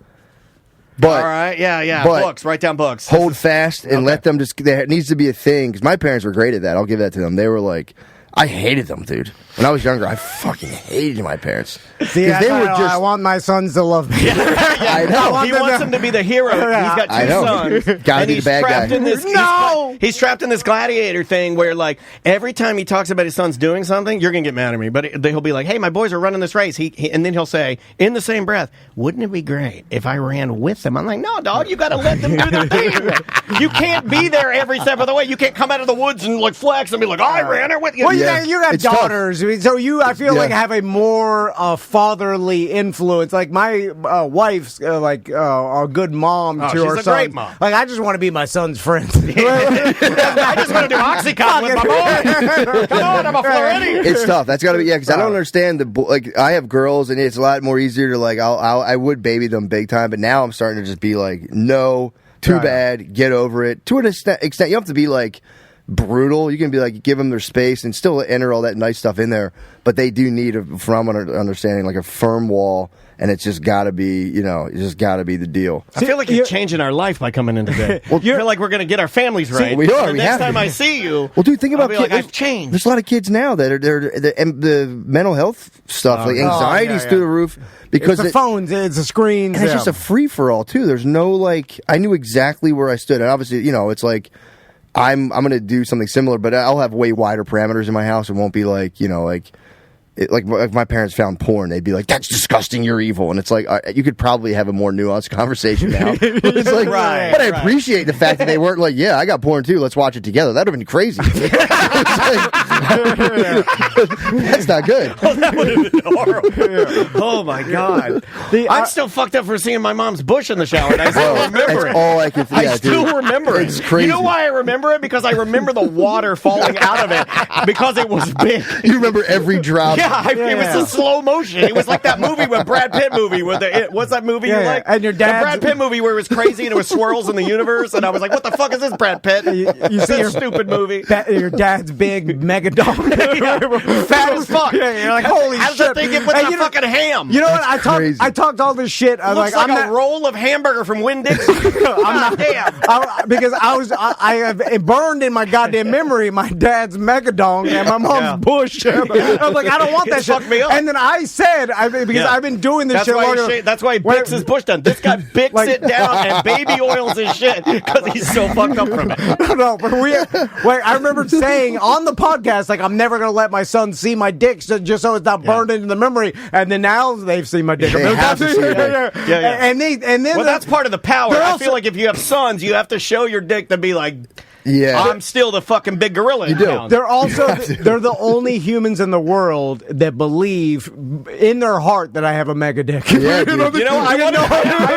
But, all right, yeah. Books, write down books. Hold fast and let them just. There needs to be a thing because my parents were great at that. I'll give that to them. They were like, I hated them, dude. When I was younger, I fucking hated my parents. See, I want my sons to love me. I know. He wants them to be the hero. He's got 2 sons. Gotta be the bad guy. He's trapped in this gladiator thing where, like, every time he talks about his sons doing something, you're gonna get mad at me. But he'll be like, "Hey, my boys are running this race." And then he'll say, in the same breath, "Wouldn't it be great if I ran with them?" I'm like, "No, dog. You got to let them do their thing. You can't be there every step of the way. You can't come out of the woods and like flex and be like, I ran it with you." Well, you got daughters, so I feel like have a more fatherly influence. Like my wife's a good mom to her son. She's a great mom. Like I just want to be my son's friend. I just want to do Oxycontin with my boy. Come on, I'm a Floridian. It's tough. That's got to be because I don't understand I have girls and it's a lot more easier to like I would baby them big time, but now I'm starting to just be like, no, too bad, get over it. To an extent, you don't have to be like brutal. You can be like, give them their space and still enter all that nice stuff in there, but they do need, from understanding, like a firm wall, and it's just got to be, it's just got to be the deal. I feel like you're changing our life by coming in today. Well, you feel like we're going to get our families right. We are. The next time I see you, well, dude, think about kids. Like, I've changed. There's a lot of kids now that are the mental health stuff, like anxiety's through the roof because it's the phones, it's the screens, and it's just a free for all too. There's no like, I knew exactly where I stood, and obviously, it's like. I'm going to do something similar, but I'll have way wider parameters in my house. It won't be like, like my parents found porn, they'd be like, "That's disgusting. You're evil." And it's like you could probably have a more nuanced conversation now. It's like, Right, but I appreciate the fact that they weren't like, "Yeah, I got porn too. Let's watch it together." That'd have been crazy. That's not good. Oh, that would have been horrible. Oh my god! I'm still fucked up for seeing my mom's bush in the shower, and I still remember it. All I can. I still remember it. It's crazy. You know why I remember it? Because I remember the water falling out of it because it was big. You remember every drop. Yeah, it was a slow motion. It was like that movie with Brad Pitt movie. What's that movie you like? And your dad's... The Brad Pitt movie where it was crazy and it was swirls in the universe, and I was like, "What the fuck is this, Brad Pitt?" You see your stupid movie. Your dad's big megadon, Fat as fuck. Yeah, you're like, holy How's shit! that thing get with the fucking ham? You know what? Crazy. I talked all this shit. I'm Looks like a roll of hamburger from Winn-Dixie. I'm not damn. Because I have it burned in my goddamn memory my dad's megadong and my mom's bush. I was like, I don't want that shit. Fucked me up. And then I said, because I've been doing this shit longer. That's why he bicks his bush down. This guy bicks it down and baby oils his shit because he's so fucked up from it. No, but I remember saying on the podcast, like, I'm never going to let my son see my dick just so it's not burned into the memory. And then now they've seen my dick. They have to see your dick. Yeah. And then well, that's part of the power. I feel like if you have sons, you have to show your dick to be like, yeah, I'm still the fucking big gorilla. You do. Town. They're also they're the only humans in the world that believe in their heart that I have a mega dick. Yeah, dude. You know, I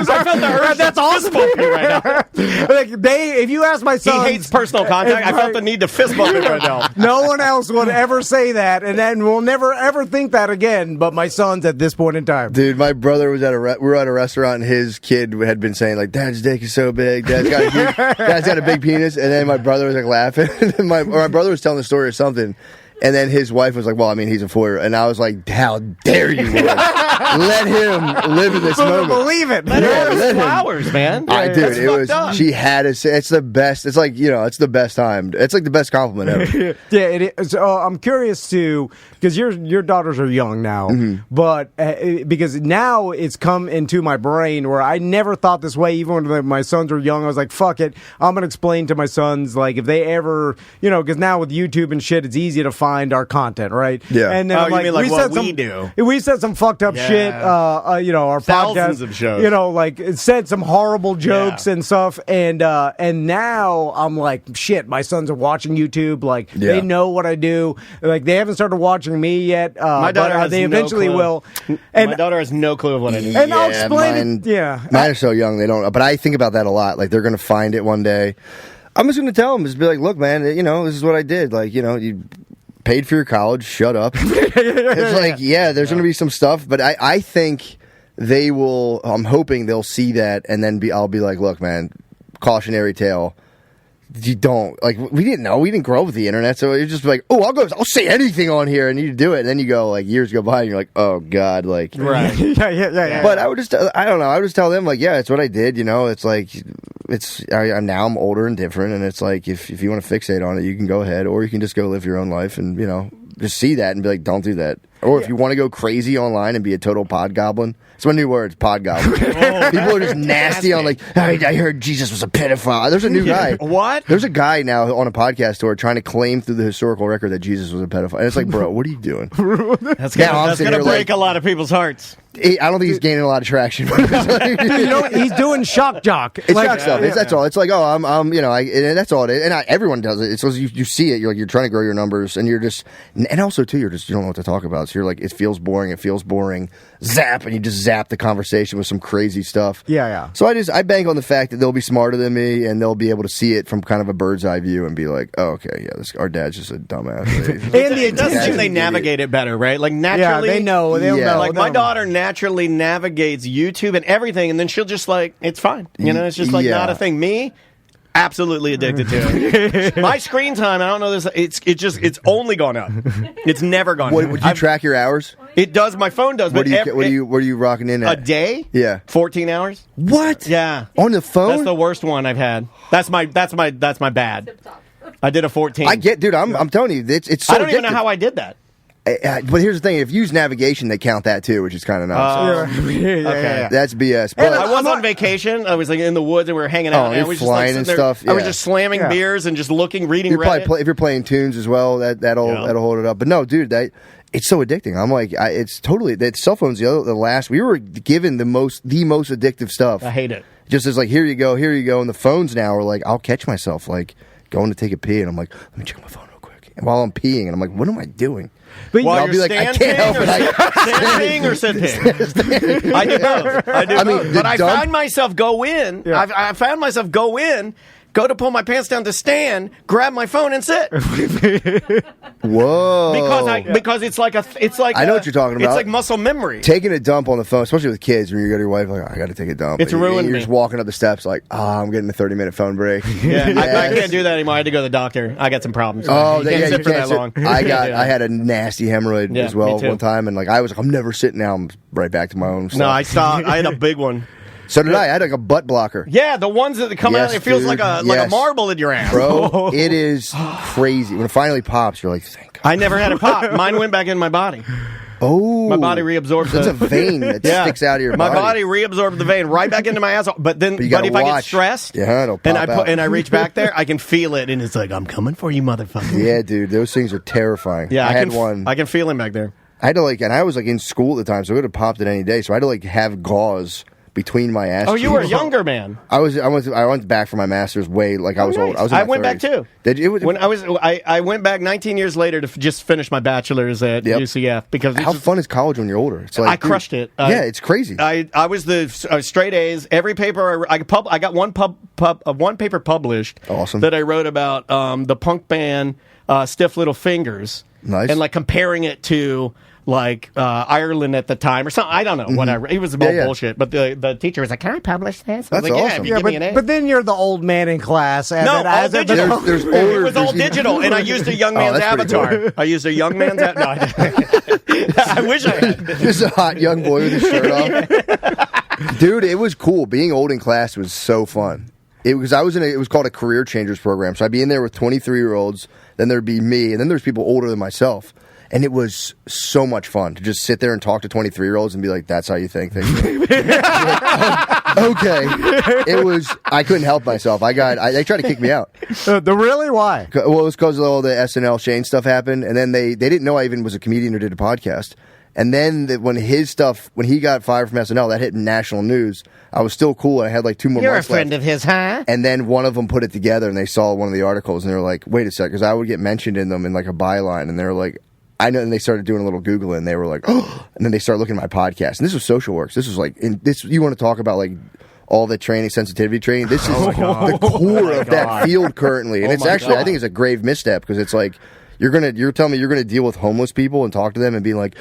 felt the urge. That's awesome right now. Like if you ask my son, he hates personal contact. I felt the need to fist bump him right now. No one else would ever say that, and then we'll never ever think that again. But my sons at this point in time, dude, my brother was we were at a restaurant, and his kid had been saying like, "Dad's dick is so big. Dad's got a big penis," and then my brother was like laughing. my brother was telling the story or something, and then his wife was like, "Well, I mean, he's a foyer," and I was like, "How dare you let him live in this moment? Believe it. Let him flowers, man. Dude, it was. Up. She had to say it's the best. It's like it's the best time. It's like the best compliment ever. Yeah, it is. I'm curious too because your daughters are young now, but because now it's come into my brain where I never thought this way. Even when my sons were young, I was like, "Fuck it, I'm gonna explain to my sons like if they ever, because now with YouTube and shit, it's easy to find our content, right?" Yeah. And then I'm you mean like what we do? do? We said some fucked up shit. Our thousands podcast, of shows. like it said some horrible jokes and stuff, and now I'm like, shit, my sons are watching YouTube, like they know what I do, like they haven't started watching me yet. My daughter has they eventually no clue. will. And my daughter has no clue of what I do. And I'll explain it. Yeah, mine are so young they don't. But I think about that a lot. Like they're gonna find it one day. I'm just gonna tell them, just be like, look, man, this is what I did. Like you paid for your college. Shut up. It's like, there's going to be some stuff, but I think they will. I'm hoping they'll see that, and then I'll be like, look, man, cautionary tale. You don't we didn't know. We didn't grow up with the internet, so it's just like, oh, I'll say anything on here, and you do it, and then you go like years go by, and you're like, oh god, like right, yeah. But I would just, I don't know, I would just tell them like, yeah, it's what I did, It's like I'm older and different, and it's like if you want to fixate on it, you can go ahead, or you can just go live your own life, and just see that and be like, don't do that. Or if you want to go crazy online and be a total pod goblin, it's my new word, pod goblin. People are just nasty on like, I heard Jesus was a pedophile. There's a new guy. What? There's a guy now on a podcast tour trying to claim through the historical record that Jesus was a pedophile. And it's like, bro, what are you doing? That's gonna break a lot of people's hearts. I don't think he's gaining a lot of traction. He's doing shock jock. It's shock stuff. That's all. It's like, oh, and that's all it is. And everyone does it. It's so you see it. You're trying to grow your numbers, and you're just, and also too, you don't know what to talk about. So you're like, it feels boring. Zap, and you just zap the conversation with some crazy stuff. Yeah. So I bank on the fact that they'll be smarter than me, and they'll be able to see it from kind of a bird's eye view and be like, oh, okay, our dad's just a dumbass. It does seem they navigate it better, right? Like naturally, they know. They'll know. Like my daughter naturally navigates YouTube and everything, and then she'll just like, it's fine. It's just like not a thing. Me, absolutely addicted to it. My screen time, I don't know this. It's only gone up. It's never gone down. Would you track your hours? It does. My phone does. What are you rocking in at? A day? Yeah, 14 hours. What? Yeah, on the phone. That's the worst one I've had. That's my bad. I did a 14. I get, dude. I'm telling you, it's so. I don't even know how I did that. But here's the thing: if you use navigation, they count that too, which is kind of nice. Okay, that's BS. But I was on vacation. I was like in the woods, and we were hanging out. You're and flying and stuff. I was just slamming beers and just reading You're Reddit. probably if you're playing tunes as well, that'll hold it up. But no, dude, it's so addicting. I'm like, it's totally, that cell phone's the last, we were given the most addictive stuff. I hate it. Just as like, here you go. And the phones now are like, I'll catch myself like going to take a pee and I'm like, let me check my phone real quick. And while I'm peeing and I'm like, what am I doing? But I'll be like, I can't help it. Stand peeing or sit peeing? I do both. I mean, both. But I find myself go in. Yeah. I found myself go in, go to pull my pants down to stand, grab my phone and sit. Whoa! Because it's like I know what you're talking about. It's like muscle memory. Taking a dump on the phone, especially with kids, when you go to your wife, like, I got to take a dump. It's ruined me. You're just walking up the steps, like, I'm getting a 30-minute phone break. Yeah, I can't do that anymore. I had to go to the doctor. I got some problems. Oh, you can't sit for that long. I had a nasty hemorrhoid as well one time, and like I was like, I'm never sitting now. I'm right back to my own stuff. No, I stopped. I had a big one. So did I. I had like a butt blocker. Yeah, the ones that come out, it feels like a marble in your ass. Bro, it is crazy. When it finally pops, you're like, thank God. I never had it pop. Mine went back in my body. Oh. My body reabsorbs That's a vein that sticks out of your body. My body reabsorbed the vein right back into my asshole. But if I get stressed it'll pop out. And I reach back there, I can feel it, and it's like, I'm coming for you, motherfucker. Yeah, dude, those things are terrifying. Yeah, I had one. I can feel him back there. I had to and I was like in school at the time, so it would have popped it any day. So I had to have gauze between my ass. Oh, you were a younger man. I went back for my master's way I was old. I went back too. Did you? I went back 19 years later to just finish my bachelor's at UCF because how fun is college when you're older? It's like I crushed it. Yeah, it's crazy. I was the straight A's. Every paper I got one paper published. Awesome. That I wrote about the punk band Stiff Little Fingers. Nice. And comparing it to Ireland at the time or something. I don't know what it was about bullshit. But the teacher was like, "Can I publish this?" That's awesome. But then you're the old man in class. And no, all digital. There's older. It was all digital, and I used a young man's avatar. Cool. I used a young man's avatar. I wish I had. Just a hot young boy with his shirt off. Dude, it was cool. Being old in class was so fun. It was called a Career Changers program. So I'd be in there with 23-year-olds. Then there'd be me, and then there's people older than myself. And it was so much fun to just sit there and talk to 23-year-olds and be like, that's how you think things are. Okay. I couldn't help myself. They tried to kick me out. Really? Why? Well, it was because all the SNL Shane stuff happened. And then they didn't know I even was a comedian or did a podcast. And then when he got fired from SNL, that hit national news. I was still cool. And I had 2 more You're months a friend left. of his, huh? And then one of them put it together and they saw one of the articles and they were like, wait a sec, because I would get mentioned in them in a byline. And they were like, I know, and they started doing a little Googling, and they were like, oh, and then they started looking at my podcast. And this was Social Works. This was you want to talk about all the training, sensitivity training. This is the core of that field currently. And it's actually, I think it's a grave misstep because it's you're telling me you're gonna deal with homeless people and talk to them and be like,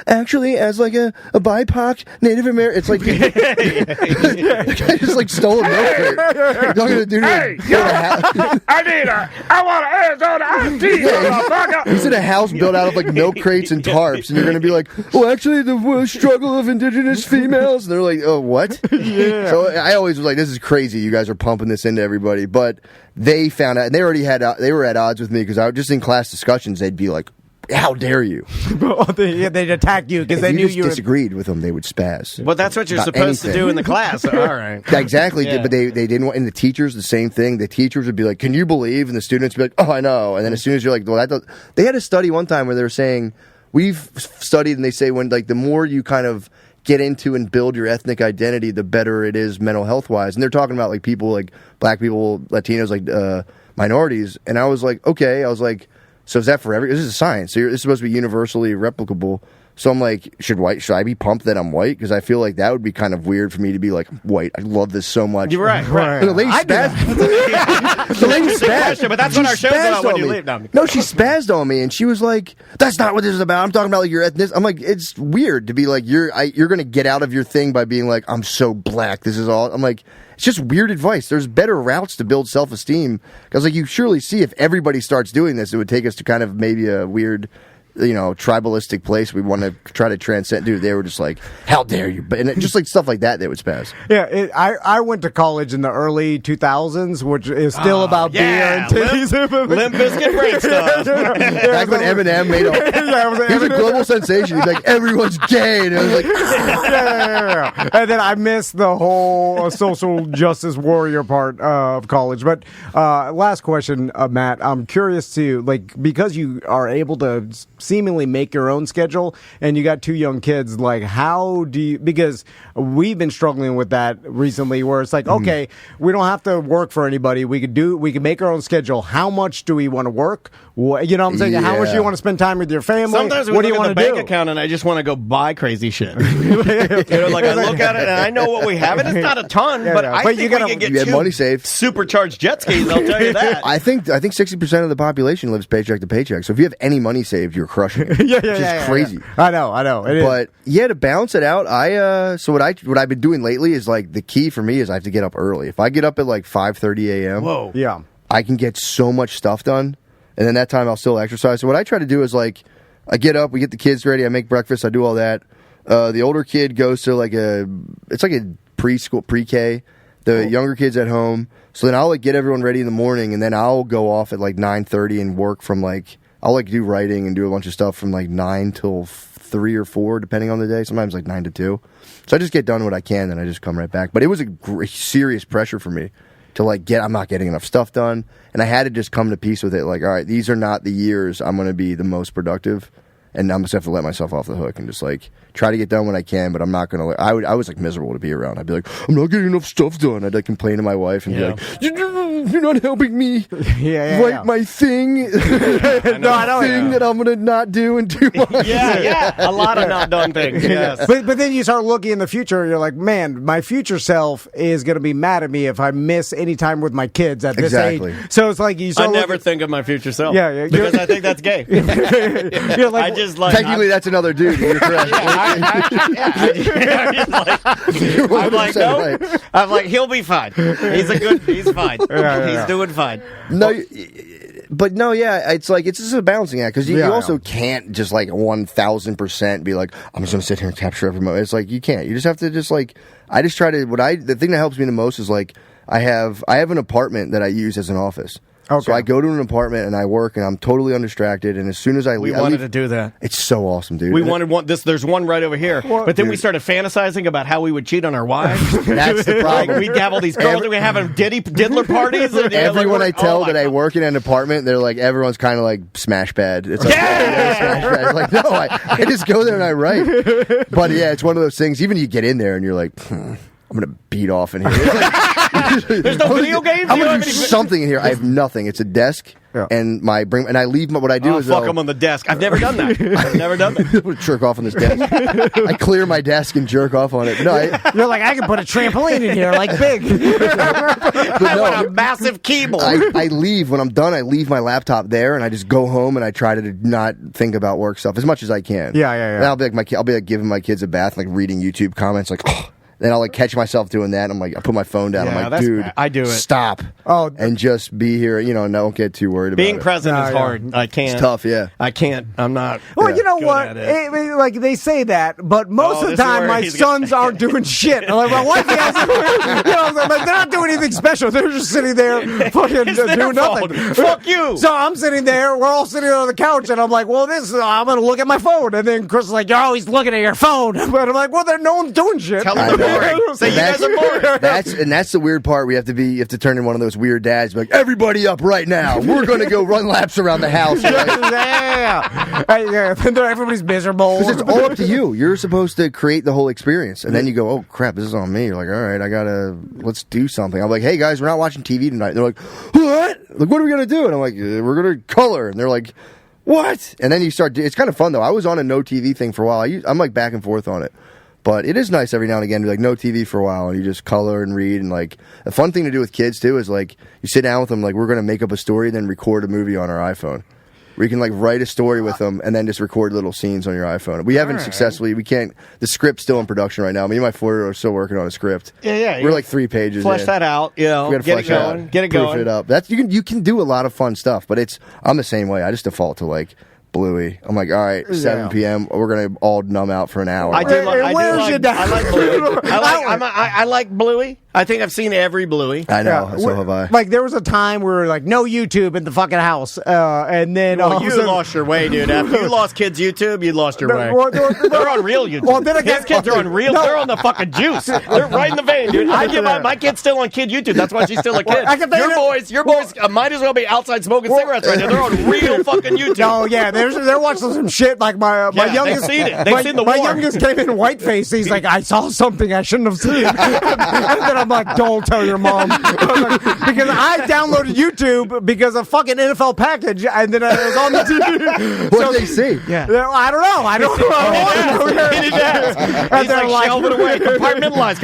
actually, as a BIPOC Native American, it's like I just stole a milk crate. I'm gonna do I want an Arizona iced tea, motherfucker. He's in a house built out of milk crates and tarps, and you're gonna be like, well, actually, the struggle of indigenous females. And they're like, oh, what? Yeah. So I always was like, this is crazy. You guys are pumping this into everybody, but. They found out, and they were at odds with me because I was just in class discussions. They'd be like, "How dare you?" They'd attack you because they knew you disagreed with them. They would spaz. Well, that's what you're supposed to do in the class. All right, exactly. Yeah. But they didn't want. And the teachers, the same thing. The teachers would be like, "Can you believe?" And the students would be like, "Oh, I know." And then as soon as you're like, "Well, they had a study one time where they were saying we've studied," and they say when the more you kind of get into and build your ethnic identity, the better it is mental health wise. And they're talking about people black people, Latinos, minorities. And I was like, okay. I was like, so is that for this is science. So it's supposed to be universally replicable. So I'm like, should I be pumped that I'm white? Because I feel like that would be kind of weird for me to be like, white. I love this so much. You're right. The lady spazzed. The lady spazzed. But that's what our show's about when you leave. No, she spazzed on me, and she was like, that's not what this is about. I'm talking about your ethnicity. I'm like, it's weird to be like, you're going to get out of your thing by being like, I'm so black. This is all. I'm like, it's just weird advice. There's better routes to build self-esteem. Because you surely see if everybody starts doing this, it would take us to kind of maybe a weird tribalistic place we want to try to transcend. Dude, they were just like, how dare you? But and just stuff like that, they would spaz. Yeah, I went to college in the early 2000s, which is still about beer and titties. Limp Bizkit break stuff. Back when Eminem made he was a global sensation. He's like, everyone's gay. And it was like, yeah. And then I missed the whole social justice warrior part of college. But last question, Matt, I'm curious to, because you are able to seemingly make your own schedule, and you got 2 young kids, like, how do you, because we've been struggling with that recently, where it's like, okay, we don't have to work for anybody. We can make our own schedule. How much do we want to work? You know what I'm saying? How much do you want to spend time with your family? Sometimes what do you look want at the bank account and I just want to go buy crazy shit. Like I look at it and I know what we have, and it's not a ton, but I think we can get 2 money saved. Supercharged jet skis. I'll tell you that. I think 60% of the population lives paycheck to paycheck. So if you have any money saved, you're crushing it. Which is crazy. I know. But to balance it out, so what I've been doing lately is like the key for me is I have to get up early. If I get up at like 5:30 a.m., whoa, yeah, I can get so much stuff done, and then that time I'll still exercise. So what I try to do is like I get up, we get the kids ready, I make breakfast, I do all that. The older kid goes to it's like a preschool, pre-K. The younger kid's at home. So then I'll like get everyone ready in the morning, and then I'll go off at like 9:30 and work from like I'll like do writing and do a bunch of stuff from like 9 till 3 or 4 depending on the day. Sometimes like 9 to 2. So I just get done what I can, then I just come right back. But it was a serious pressure for me to like I'm not getting enough stuff done, and I had to just come to peace with it. Like, all right, these are not the years I'm going to be the most productive. And I'm just have to let myself off the hook and just like try to get done when I can, but I'm not gonna. I was like miserable to be around. I'd be like, I'm not getting enough stuff done. I'd like complain to my wife and be like, you're not helping me write my thing. That I'm gonna not do in 2 months. A lot of not done things. Yes. But then you start looking in the future, and you're like, man, my future self is gonna be mad at me if I miss any time with my kids at this age. So it's like you. I never think of my future self. Because I think that's gay. You're like, technically, that's another dude. You're correct. I'm like, he'll be fine. He's fine. He's doing fine. It's like it's just a balancing act because you also can't just like 1,000% be like I'm just gonna sit here and capture every moment. It's like you can't. You just have to just like I just try to the thing that helps me the most is like I have an apartment that I use as an office. Okay. So I go to an apartment and I work and I'm totally undistracted. And as soon as I leave, we wanted to do that. It's so awesome, dude. We wanted one. There's one right over here. But then we started fantasizing about how we would cheat on our wives. That's the problem. We'd have all these girls. We have diddler parties. And, everyone I tell that I work in an apartment, they're like, everyone's kind of like smash bad. It's like, smash bad. It's like, no, I just go there and I write. But yeah, it's one of those things. Even you get in there and you're like, I'm gonna beat off in here. There's no video games. I'm gonna do something in here. I have nothing. It's a desk and I leave. What I do is fuck them on the desk. I've never done that. I would jerk off on this desk. I clear my desk and jerk off on it. No, you're like I can put a trampoline in here, like big. I want a massive keyboard. I leave when I'm done. I leave my laptop there and I just go home and I try to not think about work stuff as much as I can. Yeah. And I'll be like giving my kids a bath, like reading YouTube comments, like. Oh. Then I'll like catch myself doing that. I'm like, I put my phone down. I'm like, dude, I do it. Stop. And just be here. Don't get too worried about it. Being present is hard. I can't. It's tough. Yeah. I can't. I'm not. Well, you know what? Like they say that, but most of the time my sons aren't doing shit. I'm like, my wife has. They're not doing anything special. They're just sitting there fucking doing nothing. Fuck you. So I'm sitting there. We're all sitting on the couch, and I'm like, well, I'm gonna look at my phone, and then Chris is like, you're always looking at your phone. But I'm like, well, no one's doing shit. Tell them say you guys are boring. That's the weird part. You have to turn in one of those weird dads. Be like, everybody up right now. We're going to go run laps around the house. Everybody's miserable. Because it's all up to you. You're supposed to create the whole experience, and then you go, oh crap, this is on me. You're like, all right, let's do something. I'm like, hey guys, we're not watching TV tonight. And they're like, what? Like, what are we gonna do? And I'm like, we're gonna color. And they're like, what? And then you start. It's kind of fun though. I was on a no TV thing for a while. I'm like back and forth on it. But it is nice every now and again to be like no TV for a while and you just color and read. And like a fun thing to do with kids too is like you sit down with them like we're going to make up a story and then record a movie on our iPhone. Where you can like write a story with them and then just record little scenes on your iPhone. We haven't successfully. We can't. The script's still in production right now. Me and my 4-year-old are still working on a script. Yeah. We're like 3 pages. Flesh that out. We gotta get it going. Get it going. Proof it up. That's you can do a lot of fun stuff. But I'm the same way. I just default to like. Bluey. I'm like, all right, 7 p.m. We're gonna all numb out for an hour. Where's your dad? I like Bluey. I like Bluey. I think I've seen every Bluey. I know, so have I. Like, there was a time where we were like, no YouTube in the fucking house. And then... Well, you lost your way, dude. After you lost kids' YouTube, you lost your way. They're on real YouTube. Well, then again, his kids are on real... They're on the fucking juice. They're right in the vein, dude. I give my kid's still on kid YouTube. That's why she's still a kid. Your boys might as well be outside smoking cigarettes right now. They're on real fucking YouTube. Oh, yeah. They're watching some shit like my youngest... They've seen it. They've seen the war. My youngest came in white-faced. He's like, I saw something I shouldn't have seen. And then I'm like, don't tell your mom. Because I downloaded YouTube because of fucking NFL package, and then it was on the TV. What did they see? Yeah. I don't know. I don't know. He didn't ask. He's like, shelve it away. Compartmentalize.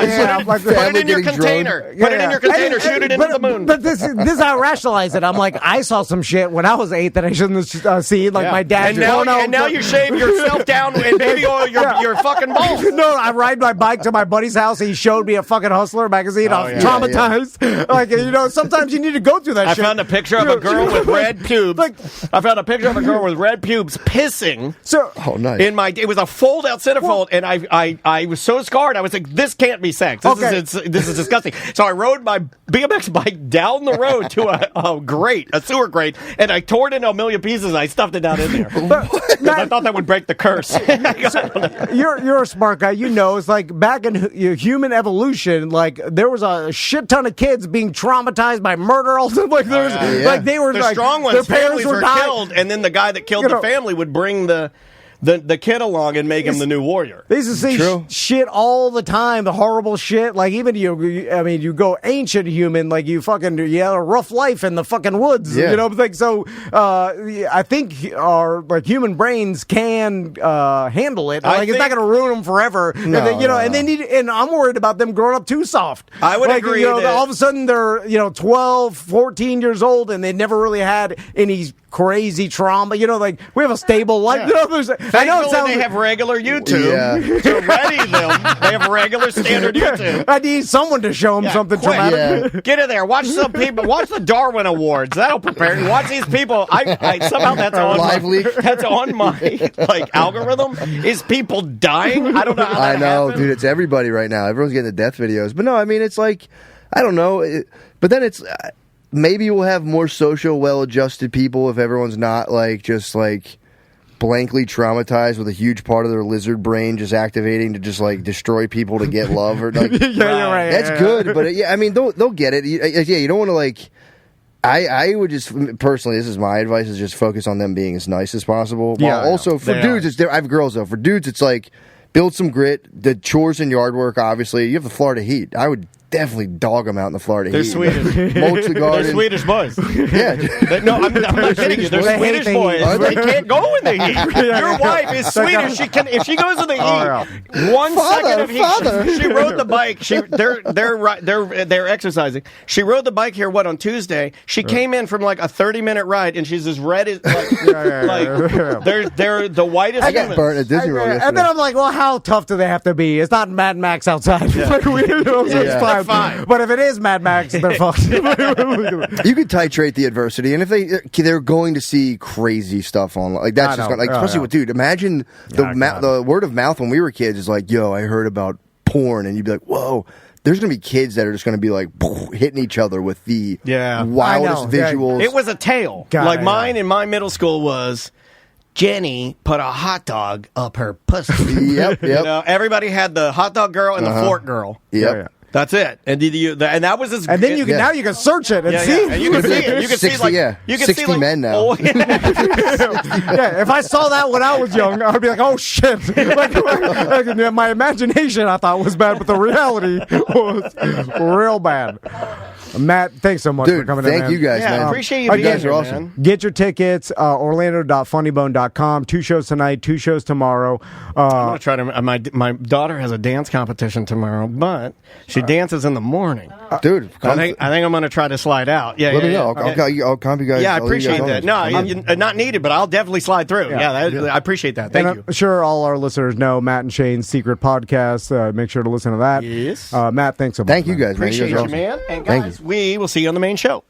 Yeah, put it in your container. Put it in your container. Shoot it into the moon. But this is how I rationalize it. I'm like, I saw some shit when I was 8 that I shouldn't have seen. Like my dad. And now you shave yourself down and maybe your fucking balls. No, I ride my bike to my buddy's house. He showed me a fucking Hustler magazine. I'm traumatized. Yeah. Like, sometimes you need to go through that shit. I found a picture of a girl with red pubes. I found a picture of a girl with red pubes pissing. Nice. It was a fold-out centerfold, and I was so scarred. I was like, this can't be sex. This is disgusting. So I rode my BMX bike down the road to a sewer grate, and I tore it into a million pieces, and I stuffed it down in there. Because I thought that would break the curse. You're a smart guy. It's like back in human evolution, like there was a shit ton of kids being traumatized by murder. Also, like like they were the like strong ones. Their families were killed, and then the guy that killed the family would bring the kid along and make him the new warrior. They used to see shit all the time, the horrible shit. Like even you go ancient human, like you had a rough life in the fucking woods. Yeah. Like so. I think our human brains can handle it. Like it's not going to ruin them forever. And I'm worried about them growing up too soft. I would agree. That all of a sudden they're 12, 14 years old and they never really had any crazy trauma. We have a stable life. I know they have regular YouTube to ready them. They have regular standard YouTube. I need someone to show them something traumatic. Yeah. Get in there. Watch some people. Watch the Darwin Awards. That'll prepare you. Watch these people. I somehow that's on my algorithm. Is people dying? I don't know. I know, dude. It's everybody right now. Everyone's getting the death videos. But no, I mean, it's like I don't know. But then it's. Maybe we'll have more social, well-adjusted people if everyone's not just blankly traumatized with a huge part of their lizard brain just activating to just destroy people to get love or you're right. That's good, but I mean they'll get it. You don't want to I would just personally, this is my advice, is just focus on them being as nice as possible. Yeah, also for dudes, I have girls though. For dudes, it's build some grit. The chores and yard work, obviously. You have the Florida heat. I would definitely dog them out in the Florida heat. They're Swedish. Mulch the garden. They're Swedish boys. Yeah. No, I'm not kidding you. They're Swedish boys. They can't go in the heat. Your wife is Swedish. If she goes in the heat, 1 second of heat. She rode the bike. They're exercising. She rode the bike here, on Tuesday? She came in from a 30-minute ride, and she's as red as, they're the whitest I got burnt at Disney World yesterday. And then I'm like, well, how tough do they have to be? It's not Mad Max outside. It's fine. But if it is Mad Max, they're fucked. You could titrate the adversity, and if they're going to see crazy stuff online, that's just especially with dude. Imagine the word of mouth when we were kids is yo, I heard about porn, and you'd be like, whoa. There's going to be kids that are just going to be hitting each other with the wildest visuals. It was a tale. Mine in my middle school was. Jenny put a hot dog up her pussy. Yep. Everybody had the hot dog girl and the fork girl. Yep. That's it. And that was as. And then now you can search it and see. And you can see it. You can 60, see you can 60 men now. If I saw that when I was young, I'd be like, oh shit. My imagination I thought was bad, but the reality was real bad. Matt, thanks so much for coming in. Thank you guys, man. I appreciate you being guys here, are awesome. Man. Get your tickets, orlando.funnybone.com. 2 shows tonight, 2 shows tomorrow. I'm going to try to. My daughter has a dance competition tomorrow, but she dances in the morning. Dude, I think I'm going to try to slide out. Let me know. I'll comp you guys. Yeah, I appreciate that. No, not needed, but I'll definitely slide through. I appreciate that. Thank you. I'm sure all our listeners know Matt and Shane's secret podcast. Make sure to listen to that. Yes. Matt, thanks so much. Thank you guys, man. Appreciate you, man. And guys, we will see you on the main show.